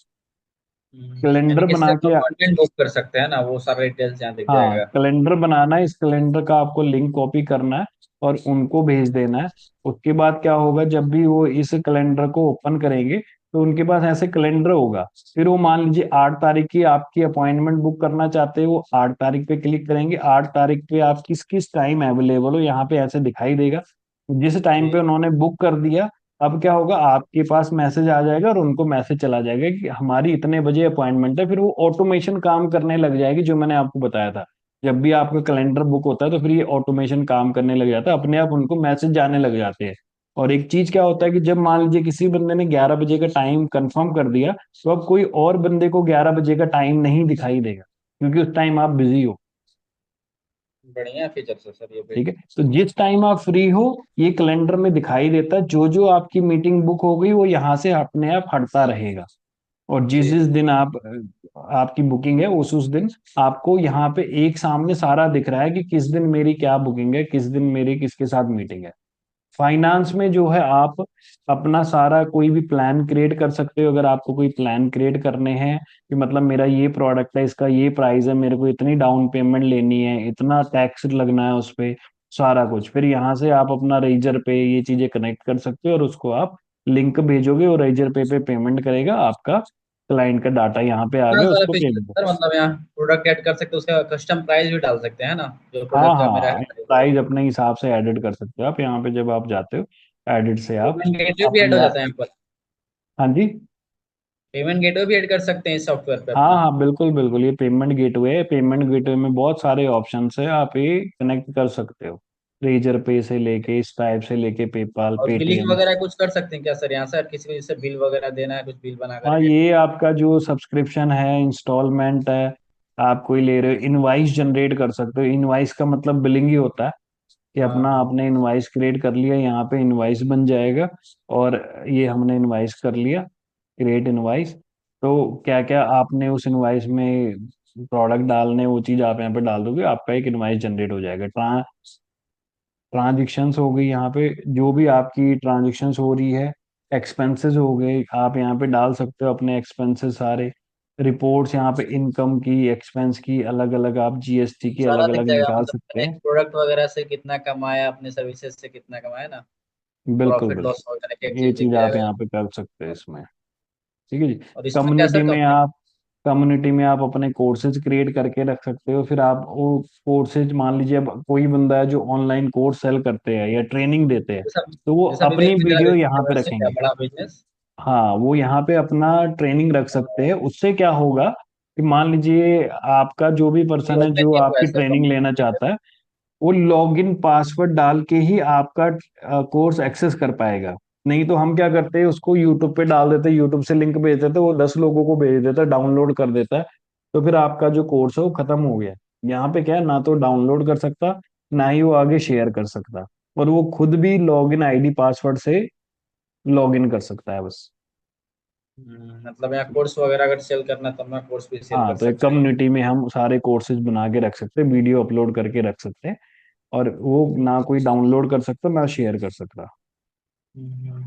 यानी कैलेंडर कि बना सिर्फ के, अपॉइंटमेंट बुक कर सकते हैं ना, वो सारा डिटेल्स यहाँ दिख हाँ, जाएगा। कैलेंडर बनाना है, इस कैलेंडर का आपको लिंक कॉपी करना है और उनको भेज देना है। उसके बाद क्या होगा, जब भी वो इस कैलेंडर को ओपन करेंगे तो उनके पास ऐसे कैलेंडर होगा। फिर वो मान लीजिए 8 तारीख की आपकी अपॉइंटमेंट बुक करना चाहते हैं, वो 8 तारीख पे क्लिक करेंगे, 8 तारीख पे आप किस किस टाइम अवेलेबल हो यहाँ पे ऐसे दिखाई देगा। जिस टाइम पे ठीक। उन्होंने बुक कर दिया, अब क्या होगा, आपके पास मैसेज आ जाएगा और उनको मैसेज चला जाएगा कि हमारी इतने बजे अपॉइंटमेंट है। फिर वो ऑटोमेशन काम करने लग जाएगी, जो मैंने आपको बताया था। जब भी आपका कैलेंडर बुक होता है तो फिर ये ऑटोमेशन काम करने लग जाता है, अपने आप उनको मैसेज जाने लग जाते हैं। और एक चीज क्या होता है कि जब मान लीजिए किसी बंदे ने 11 बजे का टाइम कंफर्म कर दिया, तो अब कोई और बंदे को 11 बजे का टाइम नहीं दिखाई देगा, क्योंकि उस टाइम आप बिजी हो। बढ़िया फीचर है सर ये भी। ठीक है, तो जिस टाइम आप फ्री हो, ये कैलेंडर में दिखाई देता है, जो जो आपकी मीटिंग बुक हो गई वो यहाँ से अपने आप हटता रहेगा। और जिस जी जिस जी। दिन आप आपकी बुकिंग है, उस दिन आपको यहाँ पे एक सामने सारा दिख रहा है कि किस दिन मेरी क्या बुकिंग है, किस दिन मेरी किसके साथ मीटिंग है। फाइनेंस में जो है, आप अपना सारा कोई भी प्लान क्रिएट कर सकते हो। अगर आपको कोई प्लान क्रिएट करने हैं कि मतलब मेरा ये प्रोडक्ट है, इसका ये प्राइस है, मेरे को इतनी डाउन पेमेंट लेनी है, इतना टैक्स लगना है उस पे, सारा कुछ फिर यहाँ से आप अपना रेजर पे ये चीजें कनेक्ट कर सकते हो और उसको आप लिंक भेजोगे और रेजर पे पेमेंट करेगा आपका। क्लाइंट का डाटा यहाँ पे आ इतना गया, सारा उसको फीचर पेमेंट। सर, मतलब यहाँ प्रोडक्ट ऐड कर सकते हैं, उसका कस्टम प्राइस भी डाल सकते हैं ना, जो हाँ प्रोडक्ट का मेरा हाँ, है। प्राइस अपने हिसाब से एडिट कर सकते हो आप यहाँ पे, जब आप जाते हो एडिट से आप पेमेंट गेटवे भी ऐड हो अपने जाता आप। है यहाँ पर। हाँ जी। पेमेंट गेटवे भी ऐड कर सकते हैं इस सॉफ्टवेयर पे हाँ अपना। हाँ, बिल्कुल बिल्कुल, ये पेमेंट गेटवे है। पेमेंट गेटवे में बहुत सारे ऑप्शंस है, आप ये कनेक्ट कर सकते हो। रेजर पे से लेके, इस टाइप से लेके, पेपाल, और बिलिंग पेटीएम। वगैरह कुछ कर सकते हैं क्या सर यहाँ से, किसी को जैसे बिल वगैरह देना है, कुछ बिल बना हाँ, करके। ये आपका जो सब्सक्रिप्शन है, इंस्टॉलमेंट है, आप कोई ले रहे हो, इनवाइस जनरेट कर सकते हो। इनवाइस का मतलब बिलिंग ही होता है कि हाँ अपना हाँ। आपने इनवाइस क्रिएट कर लिया, यहाँ पे इनवाइस बन जाएगा। और ये हमने इनवाइस कर लिया, क्रिएट इनवाइस। तो क्या क्या आपने उस इनवाइस में प्रोडक्ट डालने, वो चीज आप यहाँ पे डाल दोगे, आपका एक इनवाइस जनरेट हो जाएगा। ट्रांजेक्शन्स हो गई यहाँ पे, जो भी आपकी ट्रांजेक्शन्स हो रही है, एक्सपेंसेस हो गए, आप यहाँ पे डाल सकते हो अपने एक्सपेंसेस सारे। रिपोर्ट्स यहाँ पे इनकम की, एक्सपेंस की अलग अलग, आप जीएसटी की सारा अलग दिख अलग जाएगा, निकाल मतलब सकते मैंने हैं। प्रोडक्ट वगैरह से कितना कमाया, अपने सर्विसेज से कितना कमाया ना, बिल्कुल प्रॉफिट लॉस बिल्कुल, वगैरह की एक ये चीज दिख चीज आप जाएगा। यहाँ पे कर सकते हैं इसमें। ठीक है जी। और इसमें क्या कम्युनिटी सर में कंपनी। आप कम्युनिटी में आप अपने कोर्सेज क्रिएट करके रख सकते हो। फिर आप वो कोर्सेज, मान लीजिए अब कोई बंदा है जो ऑनलाइन कोर्स सेल करते हैं या ट्रेनिंग देते हैं, जैसा तो वो जैसा अपनी विवेक मेरा वीडियो बिजनेस यहाँ है, पे वैसे क्या रखेंगे। बड़ा बिजनेस। हाँ, वो यहाँ पे अपना ट्रेनिंग रख सकते हैं। उससे क्या होगा कि मान लीजिए आपका जो भी पर्सन है ऑनलाइन जो गेम हुआ है आपकी सर ट्रेनिंग लेना कंपनी का। चाहता है, वो लॉगिन पासवर्ड डाल के ही आपका कोर्स एक्सेस कर पाएगा। नहीं तो हम क्या करते हैं, उसको यूट्यूब पे डाल देते हैं, यूट्यूब से लिंक भेज देते हैं, वो 10 लोगों को भेज देता है, डाउनलोड कर देता है। तो फिर आपका जो कोर्स है वो खत्म हो गया। यहाँ पे क्या है, ना तो डाउनलोड कर सकता, ना ही वो आगे शेयर कर सकता, और वो खुद भी लॉगिन आईडी पासवर्ड से लॉगिन कर सकता है बस। मतलब यहाँ कोर्स वगैरह अगर सेल करना तो मैं कोर्स भी सेल हाँ, कर तो एक सकता हूँ। कम्युनिटी में हम सारे कोर्सेज बना के रख सकते हैं, वीडियो अपलोड करके रख सकते हैं, और वो ना कोई डाउनलोड कर सकता, ना शेयर कर सकता। हम्म।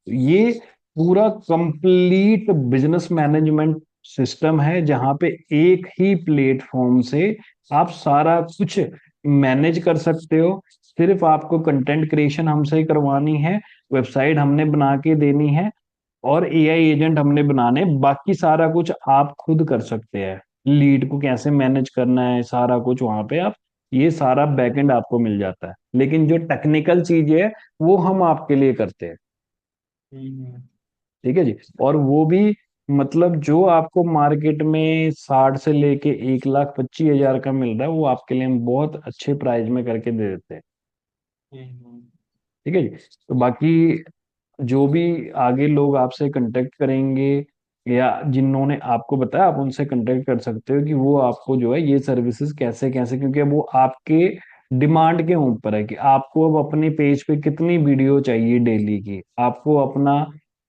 ये पूरा कंप्लीट बिजनेस मैनेजमेंट सिस्टम है, जहां पे एक ही प्लेटफॉर्म से आप सारा कुछ मैनेज कर सकते हो। सिर्फ आपको कंटेंट क्रिएशन हमसे ही करवानी है, वेबसाइट हमने बना के देनी है, और एआई एजेंट हमने बनाने, बाकी सारा कुछ आप खुद कर सकते हैं। लीड को कैसे मैनेज करना है, सारा कुछ वहां पे आप, ये सारा बैकएंड आपको मिल जाता है, लेकिन जो टेक्निकल चीज है वो हम आपके लिए करते हैं। हम्म। ठीक है जी। और वो भी मतलब जो आपको मार्केट में 60 से लेके 1,25,000 का मिल रहा है, वो आपके लिए हम बहुत अच्छे प्राइस में करके दे देते हैं। हम्म। ठीक है जी। तो बाकी जो भी आगे लोग आपसे कांटेक्ट करेंगे, या जिन्होंने आपको बताया, आप उनसे कांटेक्ट कर सकते हो कि वो आपको जो है ये सर्विसेज कैसे कैसे, क्योंकि अब वो आपके डिमांड के ऊपर है कि आपको अब अपने पेज पे कितनी वीडियो चाहिए डेली की, आपको अपना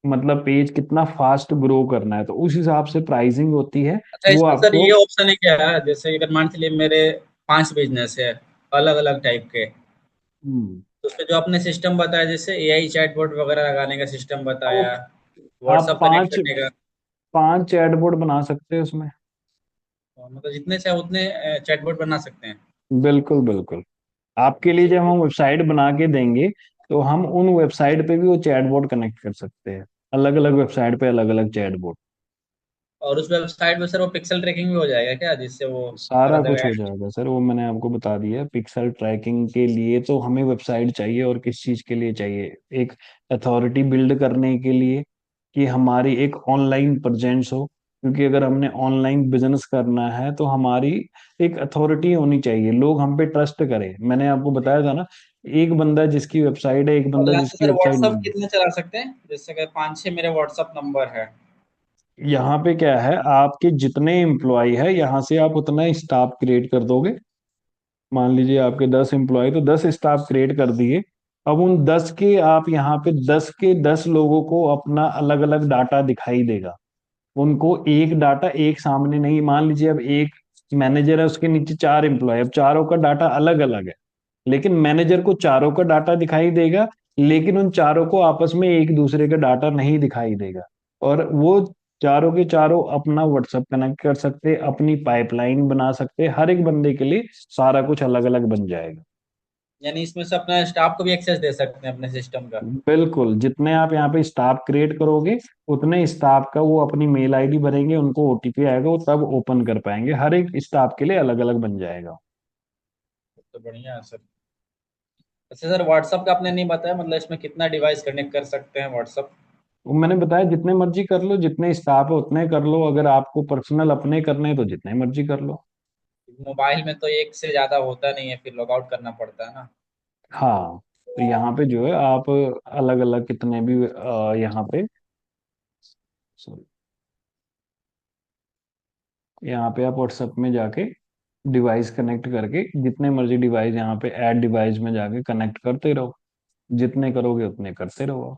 मतलब पेज कितना फास्ट ग्रो करना है, तो उस हिसाब से प्राइसिंग होती है। अच्छा, वो इसमें सर आपको, ये ऑप्शन है क्या है, जैसे अगर मान चलिए मेरे 5 बिजनेस है अलग अलग टाइप के, हम्म। तो उसपे जो आपने सिस्टम बताया, जैसे एआई चैटबॉट वगैरह लगाने का सिस्टम तो बताया, आप व्हाट्सअप कनेक्ट पांच करने का, पांच चैटबॉट बना सकते हैं उसमें। मतलब जितने चाहे उतने चैटबॉट बना सकते हैं। बिल्कुल बिल्कुल। आपके लिए जब हम वेबसाइट बना के देंगे, तो हम उन वेबसाइट पे भी वो चैटबॉट कनेक्ट कर सकते हैं। अलग अलग वेबसाइट पे अलग अलग चैटबॉट। और उस वेबसाइट पे सर वो पिक्सल ट्रैकिंग भी हो जाएगा क्या, जिससे वो हर सारा कुछ जगह। हो जाएगा सर, वो मैंने आपको बता दिया। पिक्सल ट्रैकिंग के लिए तो हमें वेबसाइट चाहिए, और किस चीज के लिए चाहिए? एक अथॉरिटी बिल्ड करने के लिए, कि हमारी एक ऑनलाइन प्रेजेंस हो। क्योंकि अगर हमने ऑनलाइन बिजनेस करना है तो हमारी एक अथॉरिटी होनी चाहिए, लोग हम पे ट्रस्ट करें। मैंने आपको बताया था ना, एक बंदा जिसकी वेबसाइट है, एक और बंदा यहाँ से जिसकी सर वेबसाइट व्हाट्सअप नहीं है। कितने चला सकते हैं, जैसे कि 5-6 मेरे व्हाट्सअप नंबर है। यहाँ पे क्या है, आपके जितने एम्प्लॉय है यहाँ से आप उतना स्टाफ क्रिएट कर दोगे। मान लीजिए आपके 10 एम्प्लॉय, तो 10 स्टाफ क्रिएट कर दिए। अब उन 10 के आप यहाँ पे 10 के 10 लोगों को अपना अलग अलग डाटा दिखाई देगा। उनको एक डाटा एक सामने नहीं, मान लीजिए अब एक मैनेजर है, उसके नीचे 4 एम्प्लॉय, अब चारों का डाटा अलग अलग है। लेकिन मैनेजर को चारों का डाटा दिखाई देगा, लेकिन उन चारों को आपस में एक दूसरे का डाटा नहीं दिखाई देगा। और वो चारों के चारों अपना व्हाट्सएप कनेक्ट कर सकते, अपनी पाइपलाइन बना सकते, हर एक बंदे के लिए सारा कुछ अलग अलग बन जाएगा। यानी इसमें से अपना स्टाफ को भी एक्सेस दे सकते हैं अपने सिस्टम का। बिल्कुल, जितने आप यहाँ पे स्टाफ क्रिएट करोगे, उतने स्टाफ का वो अपनी मेल आईडी भरेंगे, उनको ओटीपी आएगा, वो तब ओपन कर पाएंगे। हर एक स्टाफ के लिए अलग अलग बन जाएगा। तो बढ़िया है सर। अच्छा सर, व्हाट्सअप का आपने नहीं बताया, मतलब इसमें कितना डिवाइस कनेक्ट कर सकते हैं व्हाट्सअप। वो मैंने बताया, जितने मर्जी कर लो, जितने स्टाफ है उतने कर लो, अगर आपको पर्सनल अपने करने हैं तो जितने मर्जी कर लो। मोबाइल में तो एक से ज्यादा होता नहीं है, फिर लॉग आउट करना पड़ता है ना। हाँ, तो यहाँ पे जो है आप अलग अलग कितने भी यहाँ पे, सॉरी, यहाँ पे आप व्हाट्सएप में जाके डिवाइस कनेक्ट करके, जितने मर्जी डिवाइस यहाँ पे ऐड डिवाइस में जाके कनेक्ट करते रहो। जितने करोगे उतने करते रहो।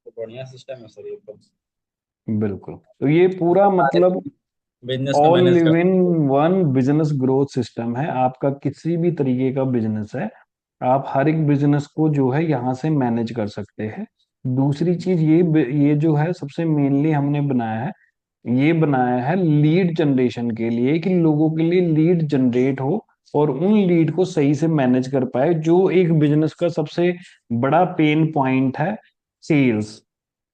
तो बढ़िया सिस्टम है सर ये तो। बिल्कुल, तो ये पूरा सारे मतलब बिजनेस को ऑल मैनेज कर इन सकते वन बिजनेस ग्रोथ सिस्टम है। आपका किसी भी तरीके का बिजनेस है, आप हर एक बिजनेस को जो है यहाँ से मैनेज कर सकते हैं। दूसरी चीज ये जो है सबसे मेनली हमने बनाया है, ये बनाया है लीड जनरेशन के लिए, कि लोगों के लिए लीड जनरेट हो, और उन लीड को सही से मैनेज कर पाए। जो एक बिजनेस का सबसे बड़ा पेन पॉइंट है, सेल्स।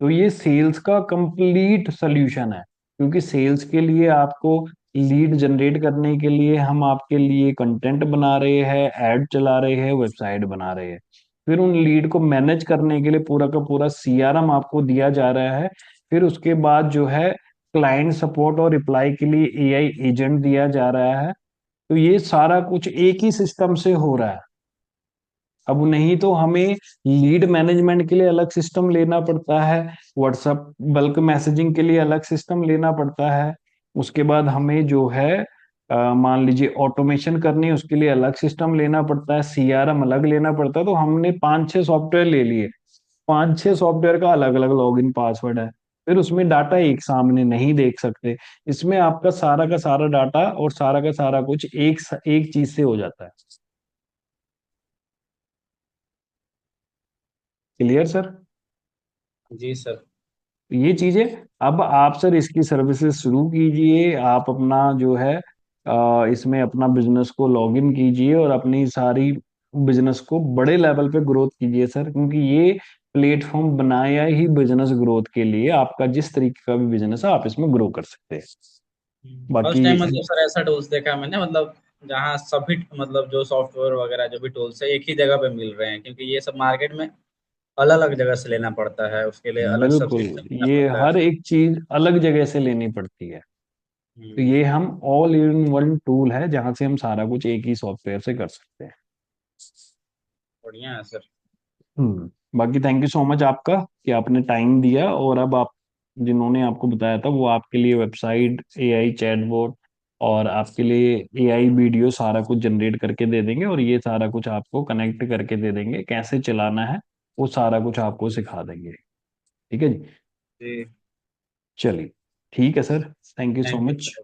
तो ये सेल्स का कंप्लीट सोल्यूशन है। क्योंकि सेल्स के लिए आपको लीड जनरेट करने के लिए हम आपके लिए कंटेंट बना रहे हैं, ऐड चला रहे हैं, वेबसाइट बना रहे हैं। फिर उन लीड को मैनेज करने के लिए पूरा का पूरा सीआरएम आपको दिया जा रहा है। फिर उसके बाद जो है क्लाइंट सपोर्ट और रिप्लाई के लिए एआई एजेंट दिया जा रहा है। तो ये सारा कुछ एक ही सिस्टम से हो रहा है। अब नहीं तो हमें लीड मैनेजमेंट के लिए अलग सिस्टम लेना पड़ता है, व्हाट्सएप बल्क मैसेजिंग के लिए अलग सिस्टम लेना पड़ता है। उसके बाद हमें जो है मान लीजिए ऑटोमेशन करनी है, उसके लिए अलग सिस्टम लेना पड़ता है, सीआरएम अलग लेना पड़ता है। तो हमने 5-6 सॉफ्टवेयर ले लिए। 5-6 सॉफ्टवेयर का अलग अलग लॉगिन पासवर्ड है। फिर उसमें डाटा एक सामने नहीं देख सकते। इसमें आपका सारा का सारा डाटा और सारा का सारा कुछ एक चीज से हो जाता है। Clear sir? हैं। जी सर। ये चीजें, अब आप सर इसकी सर्विसेज शुरू कीजिए। आप अपना जो है इसमें अपना बिजनेस को लॉग इन कीजिए, और अपनी सारी बिजनेस को बड़े लेवल पे ग्रोथ कीजिए सर। क्योंकि ये प्लेटफॉर्म बनाया ही बिजनेस ग्रोथ के लिए। आपका जिस तरीके का भी बिजनेस है आप इसमें ग्रो कर सकते हैं। फर्स्ट बाकी टाइम मतलब सर ऐसा टूल्स देखा मैंने, मतलब जहाँ सभी मतलब जो सॉफ्टवेयर वगैरह जो भी टूल्स है एक ही जगह पे मिल रहे हैं, क्योंकि ये सब मार्केट में अलग अलग जगह से लेना पड़ता है, उसके लिए अलग बिल्कुल, सब्सक्रिप्शन लेना ये पड़ता है। हर एक चीज अलग जगह से लेनी पड़ती है। तो हम्म, ये हम ऑल इन वन टूल है, जहां से हम सारा कुछ एक ही सॉफ्टवेयर से कर सकते हैं। बढ़िया है सर। बाकी थैंक यू सो मच आपका, कि आपने टाइम दिया। और अब आप, जिन्होंने आपको बताया था, वो आपके लिए वेबसाइट, एआई चैटबॉट, और आपके लिए एआई वीडियो सारा कुछ जनरेट करके दे देंगे, और ये सारा कुछ आपको कनेक्ट करके दे देंगे, कैसे चलाना है वो सारा कुछ आपको सिखा देंगे। ठीक है जी? जी। चलिए, ठीक है sir. Thank you so thank you much. Sir.